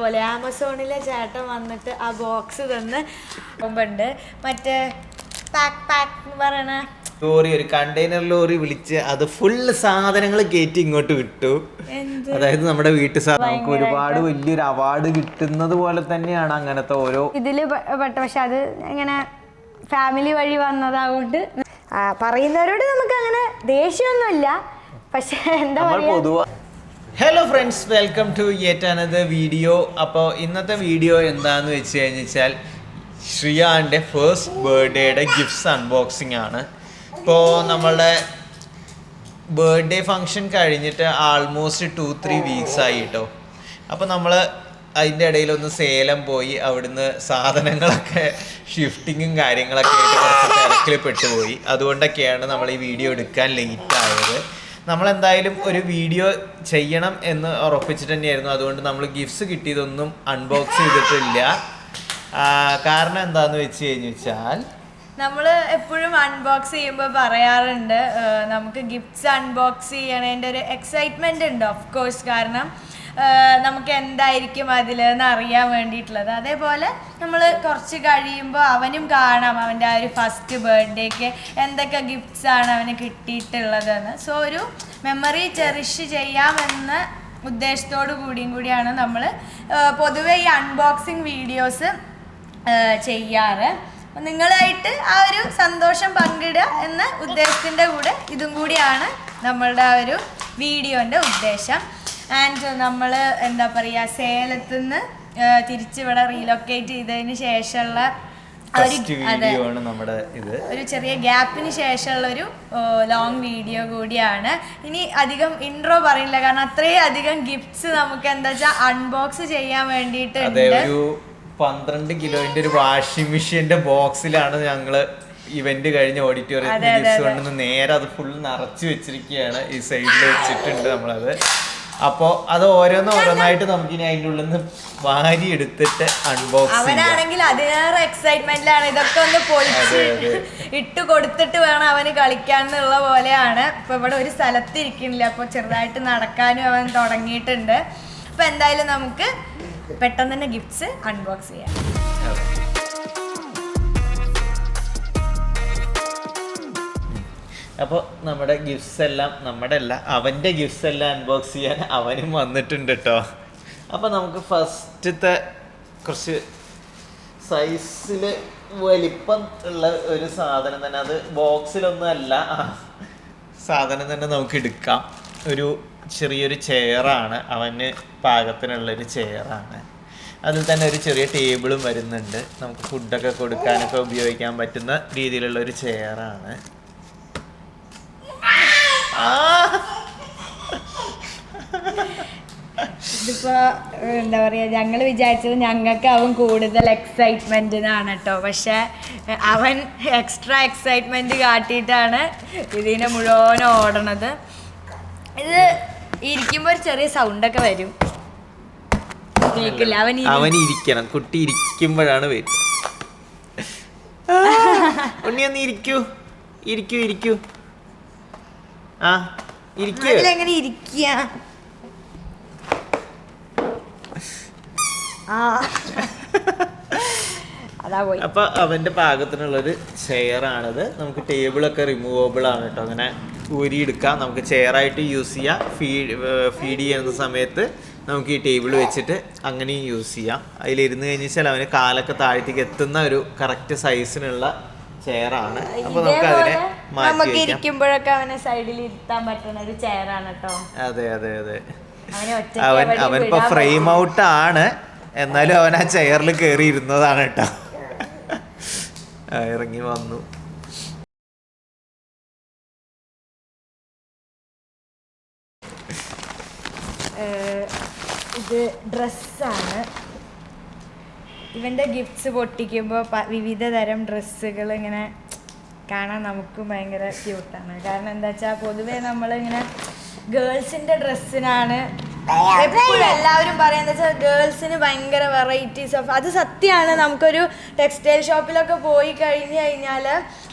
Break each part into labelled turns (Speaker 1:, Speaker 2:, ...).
Speaker 1: പോലെ ആമസോണിലെ ചേട്ടൻ വന്നിട്ട് ആ ബോക്സ് തന്ന് മുമ്പുണ്ട് മറ്റേ പാക്ക് പറയണ
Speaker 2: ലോറി, ഒരു കണ്ടെയ്നർ ലോറി വിളിച്ച് അത് ഫുള്ള് സാധനങ്ങൾ കയറ്റി ഇങ്ങോട്ട് വിട്ടു. അതായത് നമ്മുടെ വീട്ടു സാധനം ഒരുപാട് വലിയൊരു അവാർഡ് കിട്ടുന്നത് പോലെ തന്നെയാണ് അങ്ങനത്തെ ഓരോ
Speaker 1: ഇതില് പെട്ട. പക്ഷെ അത് ഇങ്ങനെ ഫാമിലി വഴി വന്നതാകൊണ്ട് പറയുന്നവരോട് നമുക്ക് അങ്ങനെ ദേഷ്യമൊന്നുമില്ല. പക്ഷെ എന്താ
Speaker 2: പൊതുവാ. Hello friends, welcome to yet another video. അപ്പോൾ ഇന്നത്തെ വീഡിയോ എന്താണെന്ന് വെച്ച് കഴിഞ്ഞാൽ ശ്രിയാൻ്റെ ഫസ്റ്റ് ബർത്ത്ഡേയുടെ ഗിഫ്റ്റ്സ് അൺബോക്സിങ് ആണ്. ഇപ്പോൾ നമ്മളുടെ ബർത്ത്ഡേ ഫങ്ഷൻ കഴിഞ്ഞിട്ട് ആൾമോസ്റ്റ് 2-3 വീക്സ് ആയി കേട്ടോ. അപ്പോൾ നമ്മൾ അതിൻ്റെ ഇടയിലൊന്ന് സേലം പോയി അവിടുന്ന് സാധനങ്ങളൊക്കെ ഷിഫ്റ്റിങ്ങും കാര്യങ്ങളൊക്കെ ആയിട്ട് കുറച്ച് തിരക്കിൽ പെട്ടുപോയി. അതുകൊണ്ടൊക്കെയാണ് നമ്മൾ ഈ വീഡിയോ എടുക്കാൻ ലേറ്റ് ആയത്. നമ്മളെന്തായാലും ഒരു വീഡിയോ ചെയ്യണം എന്ന് ഉറപ്പിച്ചിട്ട് തന്നെയായിരുന്നു. അതുകൊണ്ട് നമ്മൾ ഗിഫ്റ്റ്സ് കിട്ടിയതൊന്നും അൺബോക്സ് ചെയ്തിട്ടില്ല. കാരണം എന്താന്ന് വെച്ച് കഴിഞ്ഞാൽ
Speaker 1: നമ്മൾ എപ്പോഴും അൺബോക്സ് ചെയ്യുമ്പോൾ പറയാറുണ്ട് നമുക്ക് ഗിഫ്റ്റ്സ് അൺബോക്സ് ചെയ്യണതിൻ്റെ ഒരു എക്സൈറ്റ്മെൻ്റ് ഉണ്ട് ഓഫ് കോഴ്സ്. കാരണം നമുക്ക് എന്തായിരിക്കും അതിലെന്ന് അറിയാൻ വേണ്ടിയിട്ടുള്ളത്. അതേപോലെ നമ്മൾ കുറച്ച് കഴിയുമ്പോൾ അവനും കാണാം അവൻ്റെ ആ ഒരു ഫസ്റ്റ് ബർത്ത്ഡേക്ക് എന്തൊക്കെ ഗിഫ്റ്റ്സാണ് അവന് കിട്ടിയിട്ടുള്ളതെന്ന്. സോ ഒരു മെമ്മറി ചെറിഷ് ചെയ്യാമെന്ന ഉദ്ദേശത്തോടു കൂടിയാണ് നമ്മൾ പൊതുവെ ഈ അൺബോക്സിങ് വീഡിയോസ് ചെയ്യാറ്. നിങ്ങളായിട്ട് ആ ഒരു സന്തോഷം പങ്കിടുക എന്ന ഉദ്ദേശത്തിൻ്റെ കൂടെ ഇതും കൂടിയാണ് നമ്മളുടെ ആ ഒരു വീഡിയോൻ്റെ ഉദ്ദേശം. ആൻഡ് നമ്മൾ എന്താ പറയുക, സേലത്തു നിന്ന് തിരിച്ചിവിടെ റീലൊക്കേറ്റ് ചെയ്തതിന് ശേഷമുള്ള ഒരു ചെറിയ ഗ്യാപ്പിന് ശേഷമുള്ള ഒരു ലോങ് വീഡിയോ കൂടിയാണ്. ഇനി അധികം ഇൻട്രോ പറയില്ല, കാരണം അത്രയും അധികം ഗിഫ്റ്റ്സ് നമുക്ക് എന്താ വെച്ചാൽ അൺബോക്സ് ചെയ്യാൻ വേണ്ടിയിട്ടുണ്ട്.
Speaker 2: 12 കിലോന്റെ ഒരു വാഷിംഗ് മെഷീന്റെ ബോക്സിലാണ് ഞങ്ങള് ഇവന്റ് കഴിഞ്ഞ ഓഡിറ്റോറിയത്തിൽ ഗിഫ്റ്റ്സ് കൊണ്ടുവന്ന് നേരെ അത് ഫുൾ നിറച്ച് വെച്ചിരിക്കുകയാണ്. ഈ സൈഡിൽ വെച്ചിട്ടുണ്ട് നമ്മളത്. അപ്പോൾ അത് ഓരോന്നായിട്ട് നമുക്ക് ഇനി അതിൻ്റെ ഉള്ളിൽ നിന്ന് വാരി എടുത്തിട്ട് അൺബോക്സ് ചെയ്യാം.
Speaker 1: അവനാണെങ്കിൽ അതിനേറെ എക്സൈറ്റ്മെന്റിലാണ് ഇതൊക്കെ ഒന്ന് പൊളിച്ച് ഇട്ട് കൊടുത്തിട്ട് വേണം അവന് കളിക്കാൻ എന്നുള്ള പോലെയാണ്. ഇപ്പൊ ഇവിടെ ഒരു സ്ഥലത്ത് ഇരിക്കുന്നില്ല, അപ്പോൾ ചെറുതായിട്ട് നടക്കാനും അവൻ തുടങ്ങിയിട്ടുണ്ട്. അപ്പൊ എന്തായാലും നമുക്ക് പെട്ടെന്ന് തന്നെ ഗിഫ്റ്റ്സ് അൺബോക്സ് ചെയ്യാം.
Speaker 2: അപ്പോൾ നമ്മുടെ ഗിഫ്റ്റ്സ് എല്ലാം അവൻ്റെ ഗിഫ്റ്റ്സ് എല്ലാം അൺബോക്സ് ചെയ്യാൻ അവനും വന്നിട്ടുണ്ട് കേട്ടോ. അപ്പോൾ നമുക്ക് ഫസ്റ്റത്തെ കുറച്ച് സൈസിൽ വലിപ്പം ഉള്ള ഒരു സാധനം തന്നെ, അത് ബോക്സിലൊന്നും അല്ല, സാധനം തന്നെ നമുക്ക് എടുക്കാം. ഒരു ചെറിയൊരു ചെയറാണ്, അവന് പാകത്തിനുള്ളൊരു ചെയറാണ്. അതിൽ തന്നെ ഒരു ചെറിയ ടേബിളും വരുന്നുണ്ട്. നമുക്ക് ഫുഡൊക്കെ കൊടുക്കാനൊക്കെ ഉപയോഗിക്കാൻ പറ്റുന്ന രീതിയിലുള്ള ഒരു ചെയറാണ്.
Speaker 1: ഇതിപ്പോ എന്താ പറയാ, ഞങ്ങൾ വിചാരിച്ചത് ഞങ്ങൾക്ക് അവൻ കൂടുതൽ എക്സൈറ്റ്മെന്റിനാണ് കേട്ടോ. പക്ഷെ അവൻ എക്സ്ട്രാ എക്സൈറ്റ്മെന്റ് കാട്ടിയിട്ടാണ് ഇതിനെ മുഴുവൻ ഓടണത്. ഇത് ഇരിക്കുമ്പോ ഒരു ചെറിയ സൗണ്ടൊക്കെ വരും, കേൾക്കില്ല.
Speaker 2: അവൻ ഇരിക്കണം, കുട്ടി ഇരിക്കുമ്പോഴാണ് വരും. ഉണ്ണിയൊന്ന് ഇരിക്കൂ.
Speaker 1: എങ്ങനെ ഇരിക്കുക?
Speaker 2: അപ്പൊ അവന്റെ പാകത്തിനുള്ളൊരു ചെയറാണിത്. നമുക്ക് ടേബിളൊക്കെ റിമൂവബിൾ ആണ് കേട്ടോ. അങ്ങനെ ഊരിയെടുക്കാം, നമുക്ക് ചെയറായിട്ട് യൂസ് ചെയ്യാം. ഫീഡ് ചെയ്യുന്ന സമയത്ത് നമുക്ക് ഈ ടേബിൾ വെച്ചിട്ട് അങ്ങനെയും യൂസ് ചെയ്യാം. അതിലിരുന്ന് കഴിഞ്ഞാൽ അവന് കാലൊക്കെ താഴത്തേക്ക് എത്തുന്ന ഒരു കറക്റ്റ് സൈസിനുള്ള ചെയറാണ്. അപ്പൊ നമുക്ക് അതിനെ
Speaker 1: നമുക്ക് ഇരിക്കുമ്പോഴൊക്കെ അവനെ സൈഡിൽ ഇരുത്താൻ പറ്റുന്ന ഒരു ചെയറാണ് കേട്ടോ.
Speaker 2: അതെ. അവനിപ്പോ ഫ്രെയിം ഔട്ട് ആണ്, എന്നാലും അവൻ ആ ചെയറിൽ കയറി ഇരുന്നതാണ് കേട്ടോ. ഇറങ്ങി വന്നു.
Speaker 1: ഇത് ഡ്രസ്സാണ്. ഇവൻ്റെ ഗിഫ്റ്റ്സ് പൊട്ടിക്കുമ്പോൾ വിവിധ തരം ഡ്രസ്സുകൾ ഇങ്ങനെ കാണാൻ നമുക്കും ഭയങ്കര ക്യൂട്ടാണ്. കാരണം എന്താ വെച്ചാൽ പൊതുവേ നമ്മളിങ്ങനെ ഗേൾസിൻ്റെ ഡ്രസ്സിനാണ് എപ്പോഴും എല്ലാവരും പറയുന്നത് വെച്ചാൽ ഗേൾസിന് ഭയങ്കര വെറൈറ്റീസ് ഓഫ്, അത് സത്യമാണ്. നമുക്കൊരു ടെക്സ്റ്റൈൽ ഷോപ്പിലൊക്കെ പോയി കഴിഞ്ഞാൽ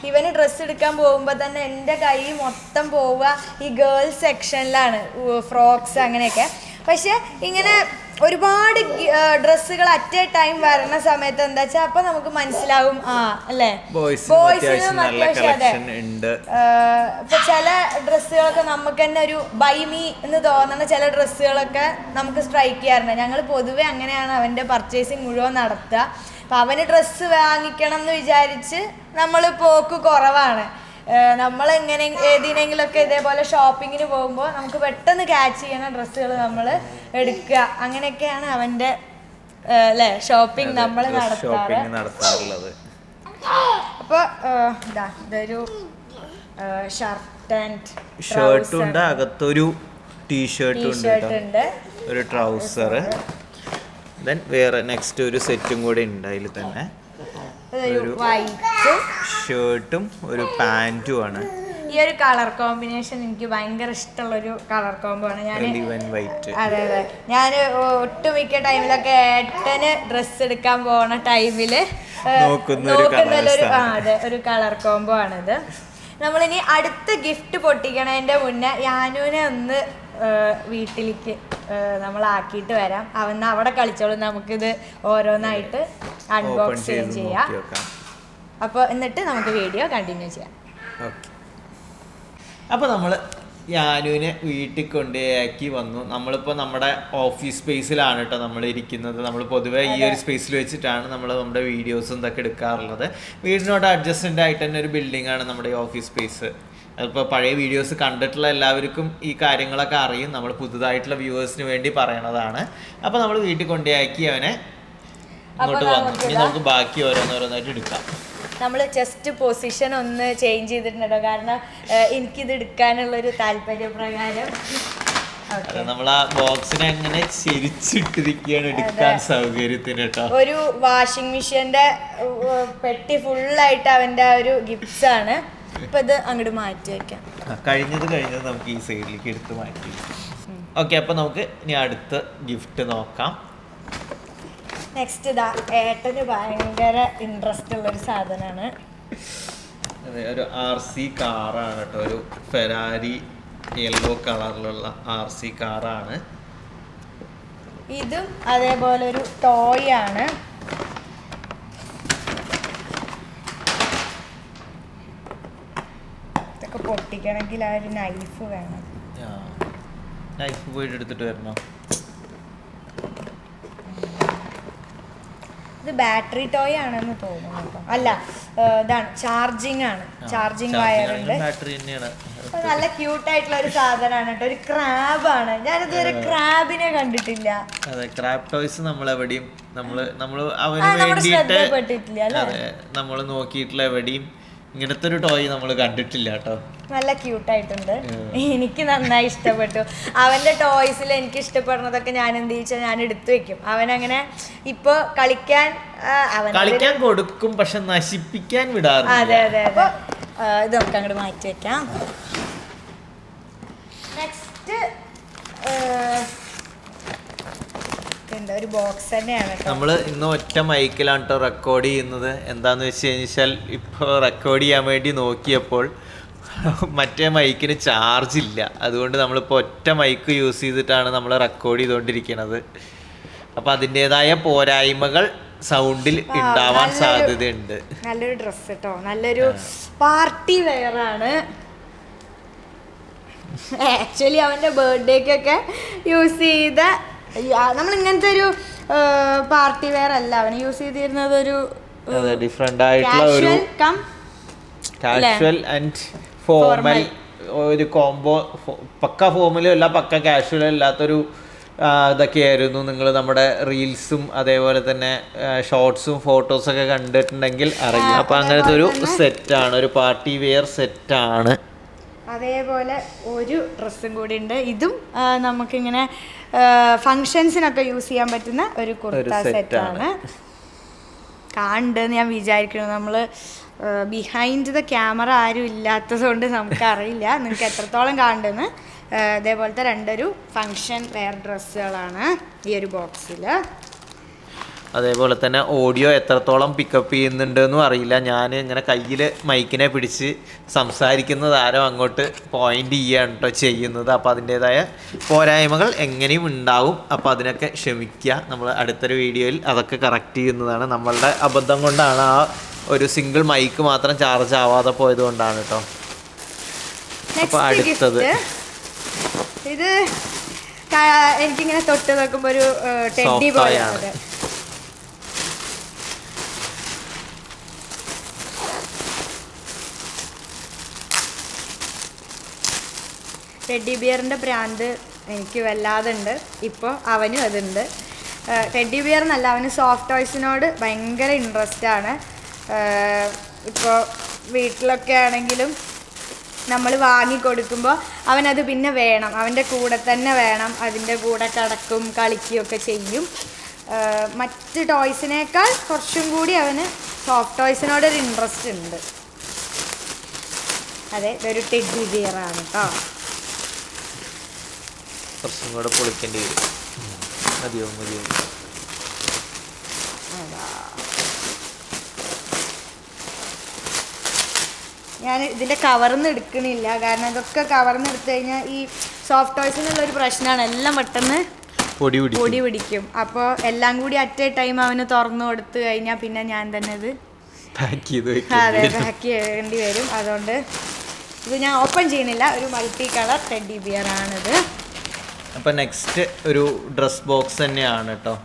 Speaker 1: ഇവന് ഡ്രസ്സ് എടുക്കാൻ പോകുമ്പോൾ തന്നെ എൻ്റെ കൈ മൊത്തം പോവുക ഈ ഗേൾസ് സെക്ഷനിലാണ്, ഫ്രോക്സ് അങ്ങനെയൊക്കെ. പക്ഷെ ഇങ്ങനെ ഒരുപാട് ഡ്രസ്സുകൾ അറ്റ് എ ടൈം വരണ സമയത്ത് എന്താ വെച്ചാൽ അപ്പൊ നമുക്ക് മനസ്സിലാവും അല്ലേ ബോയ്സിനും അത്യാവശ്യം അതെ ഇപ്പൊ ചില ഡ്രസ്സുകളൊക്കെ നമുക്ക് തന്നെ ഒരു ബൈ മീ എന്ന് തോന്നുന്ന ചില ഡ്രസ്സുകളൊക്കെ നമുക്ക് സ്ട്രൈക്ക് ചെയ്യാറുണ്ട്. ഞങ്ങൾ പൊതുവെ അങ്ങനെയാണ് അവന്റെ പർച്ചേസിങ് മുഴുവൻ നടത്തുക. അപ്പൊ അവന് ഡ്രസ്സ് വാങ്ങിക്കണം എന്ന് വിചാരിച്ച് നമ്മൾ പോക്ക് കുറവാണ്. നമ്മളെങ്ങനെ ഏതിനെങ്കിലുമൊക്കെ ഇതേപോലെ ഷോപ്പിങ്ങിന് പോകുമ്പോൾ നമുക്ക് പെട്ടെന്ന് ക്യാച്ച് ചെയ്യുന്ന ഡ്രസ്സുകൾ നമ്മൾ എടുക്കുക. അങ്ങനെയൊക്കെയാണ് അവൻ്റെ അല്ലേ ഷോപ്പിംഗ് നമ്മൾ നടത്താറുള്ളത്. അപ്പോൾ ഇതൊരു ഷർട്ടും ഉണ്ട്, അകത്തൊരു ടീഷർട്ട് ഉണ്ട്,
Speaker 2: ഒരു ട്രൗസർ, ദെൻ വേറെ നെക്സ്റ്റ് ഒരു സെറ്റും കൂടെ ഉണ്ട്. അതിൽ തന്നെ ഒരു ഷർട്ടും ഒരു പാന്റും ആണ്.
Speaker 1: ഈ ഒരു കളർ കോമ്പിനേഷൻ എനിക്ക് ഭയങ്കര ഇഷ്ടമുള്ള ഒരു കളർ കോംബോ ആണ്. അതെ ഞാൻ ഒട്ടുമിക്ക ടൈമിലൊക്കെ ഏട്ടന് ഡ്രസ്സ് എടുക്കാൻ പോണ ടൈമില് ഒരു കളർ കോംബോ ആണിത്. നമ്മളിനി അടുത്ത ഗിഫ്റ്റ് പൊട്ടിക്കണതിന്റെ മുന്നേ യാനുവിനെ ഒന്ന് വീട്ടിലേക്ക് നമ്മളാക്കിയിട്ട് വരാം. അവന്ന് അവിടെ കളിച്ചോളും, നമുക്കിത് ഓരോന്നായിട്ട് അൺബോക്സ് ചെയ്യാം. അപ്പോൾ എന്നിട്ട് നമുക്ക് വീഡിയോ കണ്ടിന്യൂ ചെയ്യാം.
Speaker 2: അപ്പോൾ നമ്മൾ യാനുവിനെ വീട്ടിൽ കൊണ്ടുപോയി വന്നു. നമ്മളിപ്പോൾ നമ്മുടെ ഓഫീസ് സ്പേസിലാണ് കേട്ടോ നമ്മൾ ഇരിക്കുന്നത്. നമ്മൾ പൊതുവേ ഈ ഒരു സ്പേസിൽ വെച്ചിട്ടാണ് നമ്മൾ നമ്മുടെ വീഡിയോസും ഇതൊക്കെ എടുക്കാറുള്ളത്. വീടിനോട് അഡ്ജസ്റ്റൻ്റ് ആയിട്ട് തന്നെ ഒരു ബിൽഡിംഗ് ആണ് നമ്മുടെ ഈ ഓഫീസ് സ്പേസ്. അതിപ്പോൾ പഴയ വീഡിയോസ് കണ്ടിട്ടുള്ള എല്ലാവർക്കും ഈ കാര്യങ്ങളൊക്കെ അറിയും. നമ്മൾ പുതുതായിട്ടുള്ള വ്യൂവേഴ്സിന് വേണ്ടി പറയണതാണ്. അപ്പോൾ നമ്മൾ വീട്ടിൽ കൊണ്ടുപോയി അവനെ ഇങ്ങോട്ട് വന്നു. ഇനി നമുക്ക് ബാക്കി ഓരോന്നോരോന്നായിട്ട് എടുക്കാം.
Speaker 1: നമ്മൾ ജസ്റ്റ് പൊസിഷൻ ഒന്ന് ചേഞ്ച് ചെയ്തിട്ടുണ്ടോ, കാരണം എനിക്കിത് എടുക്കാനുള്ളൊരു താല്പര്യപ്രകാരം
Speaker 2: നമ്മൾ ആ ബോക്സിനെ അങ്ങനെ ചിരിച്ചിട്ടിരിക്കുകയാണ് എടുക്കാൻ സൗകര്യത്തിന് കേട്ടോ.
Speaker 1: ഒരു വാഷിംഗ് മെഷീന്റെ പെട്ടി ഫുള്ളായിട്ട് അവന്റെ ആ ഒരു ഗിഫ്റ്റ്സ് ആണ്. ഇപ്പൊ ഇത് അങ്ങോട്ട് മാറ്റി വെക്കാം.
Speaker 2: കഴിഞ്ഞത് നമുക്ക് ഈ സൈഡിലേക്ക് എടുത്ത് മാറ്റി. ഓക്കെ, അപ്പൊ നമുക്ക് ഇനി അടുത്ത ഗിഫ്റ്റ് നോക്കാം.
Speaker 1: നെക്സ്റ്റ് ഇതാ ഏട്ടന് ഭയങ്കര ഇൻട്രസ്റ്റ് ഉള്ള ഒരു സാധനമാണ്.
Speaker 2: അതെ, ഒരു RC കാറാണ് കേട്ടോ. ഒരു ഫെരാരി യെല്ലോ കളറിലുള്ള RC കാറാണ്.
Speaker 1: ഇതും അതേപോലെ ഒരു ടോയ് ആണ്. ഇതൊക്കെ പൊട്ടിക്കണമെങ്കിൽ ആ ഒരു നൈഫ് വേണം.
Speaker 2: നൈഫ് പോയിട്ട് എടുത്തിട്ട് വരണോ?
Speaker 1: ഇത് ബാറ്ററി ടോയ് ആണെന്ന് തോന്നുന്നു കേട്ടോ. അല്ല, ഇതാണ് ചാർജിങ് ആണ്. ചാർജിങ് വയറുണ്ട്. നല്ല ക്യൂട്ട് ആയിട്ടുള്ള ഒരു സാധനമാണ് കേട്ടോ. ഒരു ക്രാബ് ആണ്. ഞാനിതുവരെ ക്രാബിനെ കണ്ടിട്ടില്ല.
Speaker 2: അതെ, ക്രാബ് ടോയ്സ് നമ്മൾ എവിടെയും നമ്മൾ അവന് വേണ്ടിയിട്ട് നമ്മൾ നോക്കിയിട്ടുള്ള എവിടെയും ഇങ്ങനത്തെ ഒരു ടോയ് നമ്മൾ കണ്ടിട്ടില്ല കേട്ടോ.
Speaker 1: നല്ല ക്യൂട്ടായിട്ടുണ്ട്. എനിക്ക് നന്നായി ഇഷ്ടപ്പെട്ടു. അവന്റെ ടോയ്സിൽ എനിക്ക് ഇഷ്ടപ്പെടുന്നതൊക്കെ ഞാൻ എന്ത് ചോദിച്ചാൽ ഞാൻ എടുത്തു വെക്കും. അവനങ്ങനെ ഇപ്പൊ കളിക്കാൻ
Speaker 2: കൊടുക്കും, പക്ഷെ നശിപ്പിക്കാൻ വിടാറില്ല.
Speaker 1: അതെ അതെ അതെ. ഇത് നമുക്ക് അങ്ങോട്ട് മാറ്റി വെക്കാം. നെക്സ്റ്റ് ഒരു ബോക്സ് തന്നെയാണ്.
Speaker 2: നമ്മൾ ഇന്ന് ഒറ്റ മൈക്കിലാണ് കേട്ടോ റെക്കോർഡ് ചെയ്യുന്നത്. എന്താന്ന് വെച്ച് കഴിഞ്ഞാൽ ഇപ്പോൾ റെക്കോർഡ് ചെയ്യാൻ വേണ്ടി നോക്കിയപ്പോൾ മറ്റേ മൈക്കിന് ചാർജ് ഇല്ല. അതുകൊണ്ട് നമ്മളിപ്പോൾ ഒറ്റ മൈക്ക് യൂസ് ചെയ്തിട്ടാണ് നമ്മൾ റെക്കോർഡ് ചെയ്തുകൊണ്ടിരിക്കുന്നത്. അപ്പം അതിൻ്റെതായ പോരായ്മകൾ സൗണ്ടിൽ ഉണ്ടാവാൻ സാധ്യതയുണ്ട്.
Speaker 1: നല്ലൊരു ഡ്രസ്സ് കേട്ടോ, നല്ലൊരു പാർട്ടി വെയർ ആണ്. ആക്ച്വലി അവൻ്റെ ബർത്ത്ഡേക്കൊക്കെ യൂസ് ചെയ്ത, നമ്മൾ ഇങ്ങനത്തെ ഒരു പാർട്ടി വെയർ അല്ല അവന് യൂസ് ചെയ്തിരുന്നത്. ഒരു
Speaker 2: ഡിഫറെന്റ് ആയിട്ടുള്ള ഒരു കാഷ്വൽ ആൻഡ് ഫോർമൽ ഒരു കോംബോ. പക്ക ഫോർമലും അല്ല പക്ക കാഷ്വലും അല്ലാത്തൊരു ഇതൊക്കെയായിരുന്നു. നിങ്ങൾ നമ്മുടെ റീൽസും അതേപോലെ തന്നെ ഷോർട്സും ഫോട്ടോസൊക്കെ കണ്ടിട്ടുണ്ടെങ്കിൽ അറിയാം. അപ്പം അങ്ങനത്തെ ഒരു സെറ്റാണ്, ഒരു പാർട്ടി വെയർ സെറ്റാണ്.
Speaker 1: അതേപോലെ ഒരു ഡ്രസ്സും കൂടി ഉണ്ട്. ഇതും നമുക്കിങ്ങനെ ഫങ്ഷൻസിനൊക്കെ യൂസ് ചെയ്യാൻ പറ്റുന്ന ഒരു കുർത്ത സെറ്റാണ്. കാണുന്നുണ്ടെന്ന് ഞാൻ വിചാരിക്കുന്നു. നമ്മൾ ബിഹൈൻഡ് ദ ക്യാമറ ആരും ഇല്ലാത്തത് കൊണ്ട് നമുക്കറിയില്ല നിങ്ങൾക്ക് എത്രത്തോളം കാണുന്നുണ്ടെന്ന്. അതേപോലത്തെ രണ്ടൊരു ഫങ്ഷൻ വെയർ ഡ്രസ്സുകളാണ് ഈ ഒരു ബോക്സിൽ.
Speaker 2: അതേപോലെ തന്നെ ഓഡിയോ എത്രത്തോളം പിക്കപ്പ് ചെയ്യുന്നുണ്ടെന്നും അറിയില്ല. ഞാൻ ഇങ്ങനെ കയ്യിൽ മൈക്കിനെ പിടിച്ച് സംസാരിക്കുന്നത് ആരോ അങ്ങോട്ട് പോയിൻ്റ് ചെയ്യുകയാണ് കേട്ടോ ചെയ്യുന്നത്. അപ്പോൾ അതിൻ്റേതായ പോരായ്മകൾ എങ്ങനെയും ഉണ്ടാവും. അപ്പോൾ അതിനൊക്കെ ക്ഷമിക്കുക. നമ്മൾ അടുത്തൊരു വീഡിയോയിൽ അതൊക്കെ കറക്റ്റ് ചെയ്യുന്നതാണ്. നമ്മളുടെ അബദ്ധം കൊണ്ടാണ് ആ ഒരു സിംഗിൾ മൈക്ക് മാത്രം ചാർജ് ആവാതെ പോയത് കൊണ്ടാണ് കേട്ടോ. അപ്പോൾ അടുത്തത്
Speaker 1: ഇത് എനിക്കിങ്ങനെ തൊട്ട് നോക്കുമ്പോൾ ഒരു ടെഡി പോലെയാണ്. ടെഡി ബിയറിൻ്റെ ഭ്രാന്ത് എനിക്ക് വല്ലാതെ ഉണ്ട്. ഇപ്പോൾ അവനും അതുണ്ട്. ടെഡി ബിയർ എന്നല്ല, അവന് സോഫ്റ്റ് ടോയ്സിനോട് ഭയങ്കര ഇൻട്രസ്റ്റ് ആണ്. ഇപ്പോൾ വീട്ടിലൊക്കെ ആണെങ്കിലും നമ്മൾ വാങ്ങിക്കൊടുക്കുമ്പോൾ അവനത് പിന്നെ വേണം, അവൻ്റെ കൂടെ തന്നെ വേണം. അതിൻ്റെ കൂടെ കിടക്കും, കളിക്കുകയൊക്കെ ചെയ്യും. മറ്റ് ടോയ്സിനേക്കാൾ കുറച്ചും കൂടി അവന് സോഫ്റ്റ് ടോയ്സിനോടൊരു ഇൻട്രസ്റ്റ് ഉണ്ട്. അതെ, ഇതൊരു ടെഡി ബിയറാണ് കേട്ടോ.
Speaker 2: കുറച്ചും കൂടെ പൊളിക്കേണ്ടി വരും. മതിയോ?
Speaker 1: ഞാൻ ഇതിൻ്റെ കവർന്ന് എടുക്കണില്ല, കാരണം ഇതൊക്കെ കവർന്ന് എടുത്തു കഴിഞ്ഞാൽ ഈ സോഫ്റ്റ് ടോയ്സിനുള്ളൊരു പ്രശ്നമാണ്, എല്ലാം പെട്ടെന്ന് പൊടി പിടിക്കും. അപ്പോൾ എല്ലാം കൂടി അറ്റ് എ ടൈം അവന് തുറന്നു കൊടുത്തു കഴിഞ്ഞാൽ പിന്നെ ഞാൻ തന്നെ ഇത് പാക്ക് ചെയ്യേണ്ടി വരും. അതുകൊണ്ട് ഇത് ഞാൻ ഓപ്പൺ ചെയ്യണില്ല. ഒരു മൾട്ടി കളർ ടെഡി ബിയർ ആണിത്.
Speaker 2: അപ്പം നെക്സ്റ്റ് ഒരു ഡ്രസ് ബോക്സ് തന്നെയാണ് കേട്ടോ.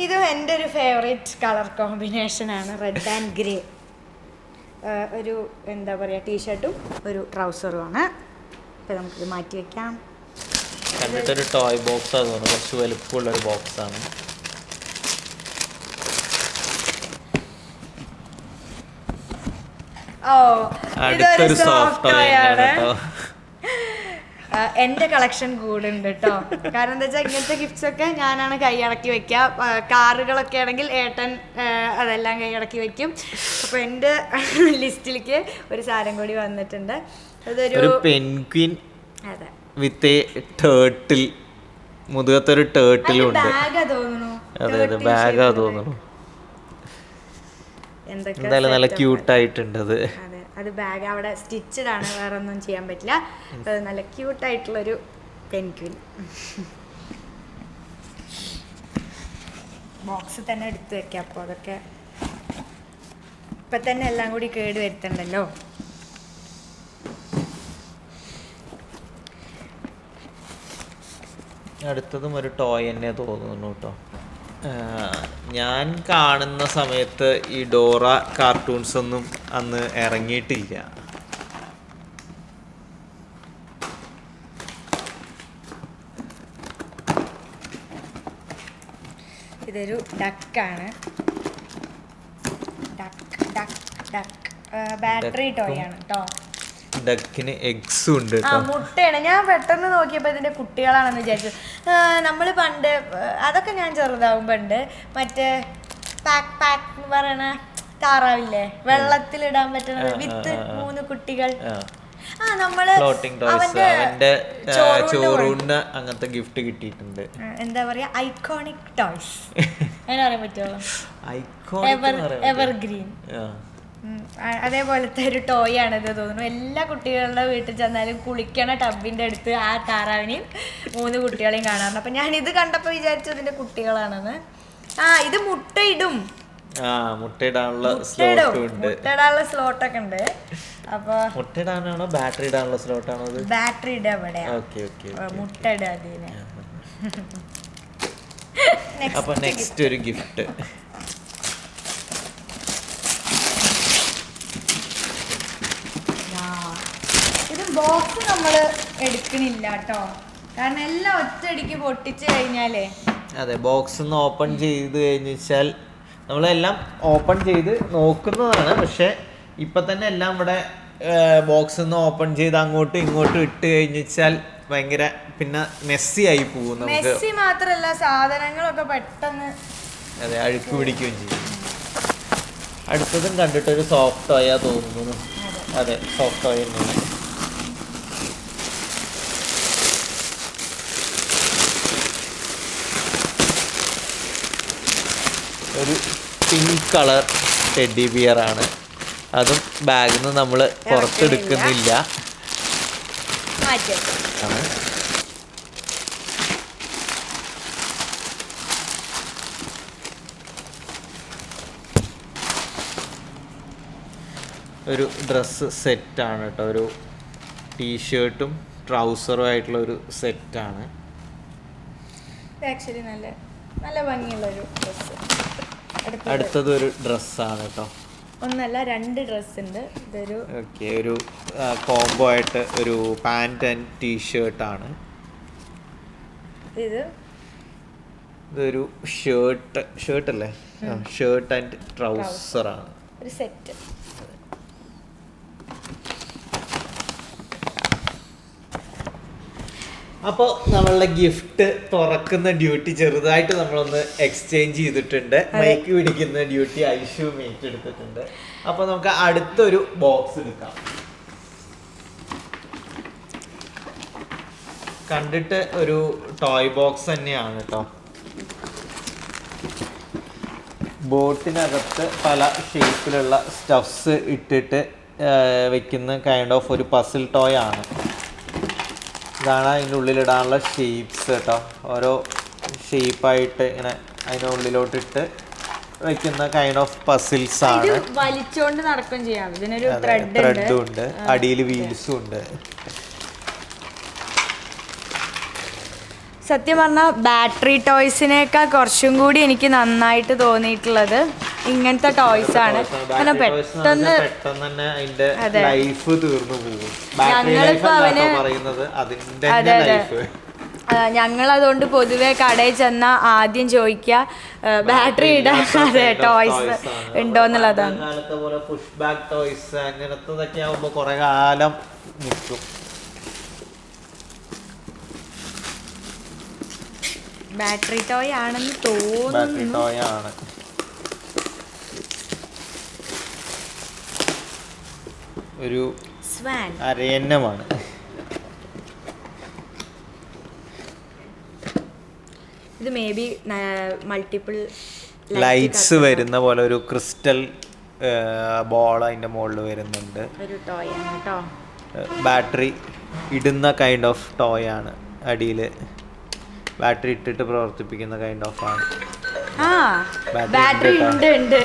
Speaker 1: ഇതും എൻ്റെ ഒരു ഫേവറേറ്റ് കളർ കോമ്പിനേഷനാണ്, റെഡ് ആൻഡ് ഗ്രേ. ഒരു എന്താ പറയുക, ടീഷർട്ടും ഒരു ട്രൗസറുമാണ്. അപ്പോൾ നമുക്കിത് മാറ്റി വയ്ക്കാം.
Speaker 2: കണ്ടിട്ടൊരു ടോയ് ബോക്സാണ് തോന്നുന്നു, കുറച്ച് വലുപ്പമുള്ളൊരു ബോക്സാണ്. അടുത്തൊരു സോഫ്റ്റ് ടോയ് ആണ് കേട്ടോ.
Speaker 1: എൻ്റെ കളക്ഷൻ കൂടുണ്ട് കേട്ടോ. കാരണം എന്താ വെച്ചാൽ ഇങ്ങനത്തെ ഗിഫ്റ്റ്സ് ഒക്കെ ഞാനാണ് കൈയടക്കി വെക്കുക. കാറുകളൊക്കെ ആണെങ്കിൽ ഏട്ടൻ അതെല്ലാം കൈയടക്കി വെക്കും. അപ്പോൾ എൻ്റെ ലിസ്റ്റിലേക്ക് ഒരു സാധനം കൂടി വന്നിട്ടുണ്ട്. അതൊരു
Speaker 2: പെൻഗ്വിൻ
Speaker 1: അതെ
Speaker 2: വിത്ത് ടേർട്ടിൽ, മുതുകത്തൊരു ടേർട്ടിലും ഉണ്ട്.
Speaker 1: ബാഗാ തോന്നുന്നു.
Speaker 2: അതെ ബാഗാ തോന്നുന്നു. എന്തായാലും നല്ല ക്യൂട്ടായിട്ടുണ്ട് അത്.
Speaker 1: അത് ബാഗ് അവിടെ സ്റ്റിച്ചഡ് ആണ്, വേറെ ഒന്നും ചെയ്യാൻ പറ്റില്ല. അത് നല്ല ക്യൂട്ടായിട്ടുള്ളൊരു പെൻഗ്വിൻ. ബോക്സ് തന്നെ എടുത്തു വെക്കാം. അപ്പോൾ അതൊക്കെ ഇപ്പം തന്നെ എല്ലാം കൂടി കേട് വരുത്തണ്ടല്ലോ.
Speaker 2: അടുത്തതും ഒരു ടോയ് തന്നെ തോന്നുന്നു കേട്ടോ. ഞാൻ കാണുന്ന സമയത്ത് ഈ ഡോറ കാർട്ടൂൺസ് ഒന്നും അന്ന് ഇറങ്ങിയിട്ടില്ല.
Speaker 1: ഇതൊരു ഡക്കാണ്. ബാറ്ററി ടോയ് ആണ് കേട്ടോ.
Speaker 2: ഡക്കിന് എഗ്സും ഉണ്ട്.
Speaker 1: മുട്ടയാണ്. ഞാൻ പെട്ടെന്ന് നോക്കിയപ്പോൾ ഇതിന്റെ കുട്ടികളാണെന്ന് വിചാരിച്ചു. നമ്മൾ പണ്ട് അതൊക്കെ ഞാൻ ചെറുതാവുമ്പോ ഉണ്ട്, മറ്റേ പാക്ക് എന്ന് പറയണ താറാവില്ലേ, വെള്ളത്തിലിടാൻ പറ്റുന്നത് വിത്ത് 3 കുട്ടികൾ. നമ്മള്
Speaker 2: അവന്റെ ചോറൂണ് അങ്ങനത്തെ ഗിഫ്റ്റ് കിട്ടിയിട്ടുണ്ട്.
Speaker 1: എന്താ പറയാ, ഐക്കോണിക് ടോയ്സ് അങ്ങനെ പറയാൻ പറ്റുമോ? എവർഗ്രീൻ. അതേപോലത്തെ ഒരു ടോയ് ആണിത് തോന്നുന്നു. എല്ലാ കുട്ടികളുടെ വീട്ടിൽ ചെന്നാലും കുളിക്കണ ടബിൻ്റെ അടുത്ത് ആ താറാവിനെയും 3 കുട്ടികളെയും കാണാറുണ്ട്. അപ്പം ഞാനിത് കണ്ടപ്പോൾ വിചാരിച്ചു ഇതിൻ്റെ കുട്ടികളാണെന്ന്. ഇത് മുട്ടയിടും.
Speaker 2: മുട്ടയിടാനുള്ള
Speaker 1: സ്ലോട്ടൊക്കെ ഉണ്ട്. അപ്പൊ
Speaker 2: മുട്ടയിടാനാണോ ബാറ്ററി ഇടാനുള്ള സ്ലോട്ടാണോ?
Speaker 1: ബാറ്ററി ഇടുക ഇവിടെ, മുട്ട ഇടുക അതിന്.
Speaker 2: അപ്പൊ നെക്സ്റ്റ് ഒരു ഗിഫ്റ്റ്.
Speaker 1: ഇത് ബോക്സ് നമ്മൾ എടുക്കണില്ല കേട്ടോ, കാരണം എല്ലാം ഒറ്റയടിക്ക് പൊട്ടിച്ച് കഴിഞ്ഞാലേ.
Speaker 2: അതെ, ബോക്സ് ഒന്ന് ഓപ്പൺ ചെയ്ത് കഴിഞ്ഞാൽ നമ്മളെല്ലാം ഓപ്പൺ ചെയ്ത് നോക്കുന്നതാണ്. പക്ഷെ ഇപ്പം തന്നെ എല്ലാം ഇവിടെ ബോക്സ് ഒന്ന് ഓപ്പൺ ചെയ്ത് അങ്ങോട്ടും ഇങ്ങോട്ടും ഇട്ട് കഴിഞ്ഞാൽ ഭയങ്കര പിന്നെ മെസ്സി ആയി പോകും. നമുക്ക്
Speaker 1: മെസ്സി മാത്രമല്ല, സാധനങ്ങളൊക്കെ പെട്ടെന്ന്
Speaker 2: അതെ അഴുക്ക് പിടിക്കുകയും ചെയ്യും. അടുത്തതും കണ്ടിട്ടൊരു സോഫ്റ്റ് ടോയാ തോന്നുന്നു. അതെ, സോഫ്റ്റ് ടോയ് തന്നെയാണ്. ഒരു പിങ്ക് കളർ ടെഡി ബിയർ ആണ്. അതും ബാഗിൽ നിന്ന് നമ്മൾ പുറത്തെടുക്കുന്നില്ല. ആണ് ഒരു ഡ്രസ്സ് സെറ്റാണ് കേട്ടോ. ഒരു ടീഷർട്ടും ട്രൗസറും ആയിട്ടുള്ള ഒരു സെറ്റാണ്.
Speaker 1: ആക്ച്വലി നല്ല നല്ല ഭംഗിയുള്ള ഒരു ഡ്രസ്സ്.
Speaker 2: അടുത്തത് ഒരു ഡ്രസ്സാണ് കേട്ടോ.
Speaker 1: ഒന്നല്ല 2 ഡ്രസ്സ് ഉണ്ട്. ഇതൊരു
Speaker 2: ഒരു കോംബോ ആയിട്ട് ഒരു പാൻറ് ആൻഡ് ടീഷർട്ടാണ്. ഇതൊരു ഷർട്ട് അല്ലേ? ഷർട്ട് ആൻഡ് ട്രൗസറാണ്
Speaker 1: ഒരു സെറ്റ്.
Speaker 2: അപ്പോൾ നമ്മളുടെ ഗിഫ്റ്റ് തുറക്കുന്ന ഡ്യൂട്ടി ചെറുതായിട്ട് നമ്മളൊന്ന് എക്സ്ചേഞ്ച് ചെയ്തിട്ടുണ്ട്. മൈക്ക് പിടിക്കുന്ന ഡ്യൂട്ടി ഐഷു ഏറ്റെടുത്തിട്ടുണ്ട്. അപ്പോൾ നമുക്ക് അടുത്തൊരു ബോക്സ് എടുക്കാം. കണ്ടിട്ട് ഒരു ടോയ് ബോക്സ് തന്നെയാണ് കേട്ടോ. ബോട്ടിനകത്ത് പല ഷേപ്പിലുള്ള സ്റ്റഫ്സ് ഇട്ടിട്ട് വെക്കുന്ന കൈൻഡ് ഓഫ് ഒരു പസിൽ ടോയ് ആണ്. ഇതാണ് അതിൻ്റെ ഉള്ളിലിടാനുള്ള ഷേപ്സ് കേട്ടോ. ഓരോ ഷേപ്പായിട്ട് ഇങ്ങനെ അതിൻ്റെ ഉള്ളിലോട്ടിട്ട് വെക്കുന്ന കൈൻഡ് ഓഫ് പസിൽസ് ആണ്.
Speaker 1: വലിച്ചോണ്ട് നടക്കുകയും ചെയ്യാം. ഇതിനൊരു
Speaker 2: ത്രെഡും ഉണ്ട്, അടിയിൽ വീൽസും ഉണ്ട്.
Speaker 1: സത്യം പറഞ്ഞാൽ ബാറ്ററി ടോയ്സിനേക്കാൾ കുറച്ചും കൂടി എനിക്ക് നന്നായിട്ട് തോന്നിയിട്ടുള്ളത് ഇങ്ങനത്തെ ടോയ്സ് ആണ്. അങ്ങനെ പെട്ടെന്ന്
Speaker 2: തന്നെ അതിന്റെ ലൈഫ് തീർന്നു പോകും.
Speaker 1: ഞങ്ങളിപ്പോ അവന് ഞങ്ങൾ അതുകൊണ്ട് പൊതുവെ കടയിൽ ചെന്നാൽ ആദ്യം ചോദിക്കുക ബാറ്ററി ഇടാതെ ടോയ്സ് ഉണ്ടോന്നുള്ളതാണ്.
Speaker 2: പുഷ് ബാക്ക് ടോയ്സ് അങ്ങനത്തെ ആവുമ്പോ കുറെ കാലം നിൽക്കും.
Speaker 1: ബാറ്ററി ടോയ് ആണെന്ന് തോന്നുന്നു.
Speaker 2: ഒരു
Speaker 1: സ്വാൻ
Speaker 2: അരയന്നമാണ്.
Speaker 1: ഇത് മേ ബി മൾട്ടിപ്പിൾ
Speaker 2: ലൈറ്റ്സ് വരുന്ന പോലെ ഒരു ക്രിസ്റ്റൽ ബോൾ അതിന്റെ മുകളിൽ വരുന്നുണ്ട്.
Speaker 1: ഒരു ടോയ് ആണ് കേട്ടോ.
Speaker 2: ബാറ്ററി ഇടുന്ന കൈൻഡ് ഓഫ് ടോയ് ആണ്. അടിയിൽ ബാറ്ററി ഇട്ടിട്ട് പ്രവർത്തിപ്പിക്കുന്ന കൈൻഡ് ഓഫ് ആണ്.
Speaker 1: ബാറ്ററി ഉണ്ട്.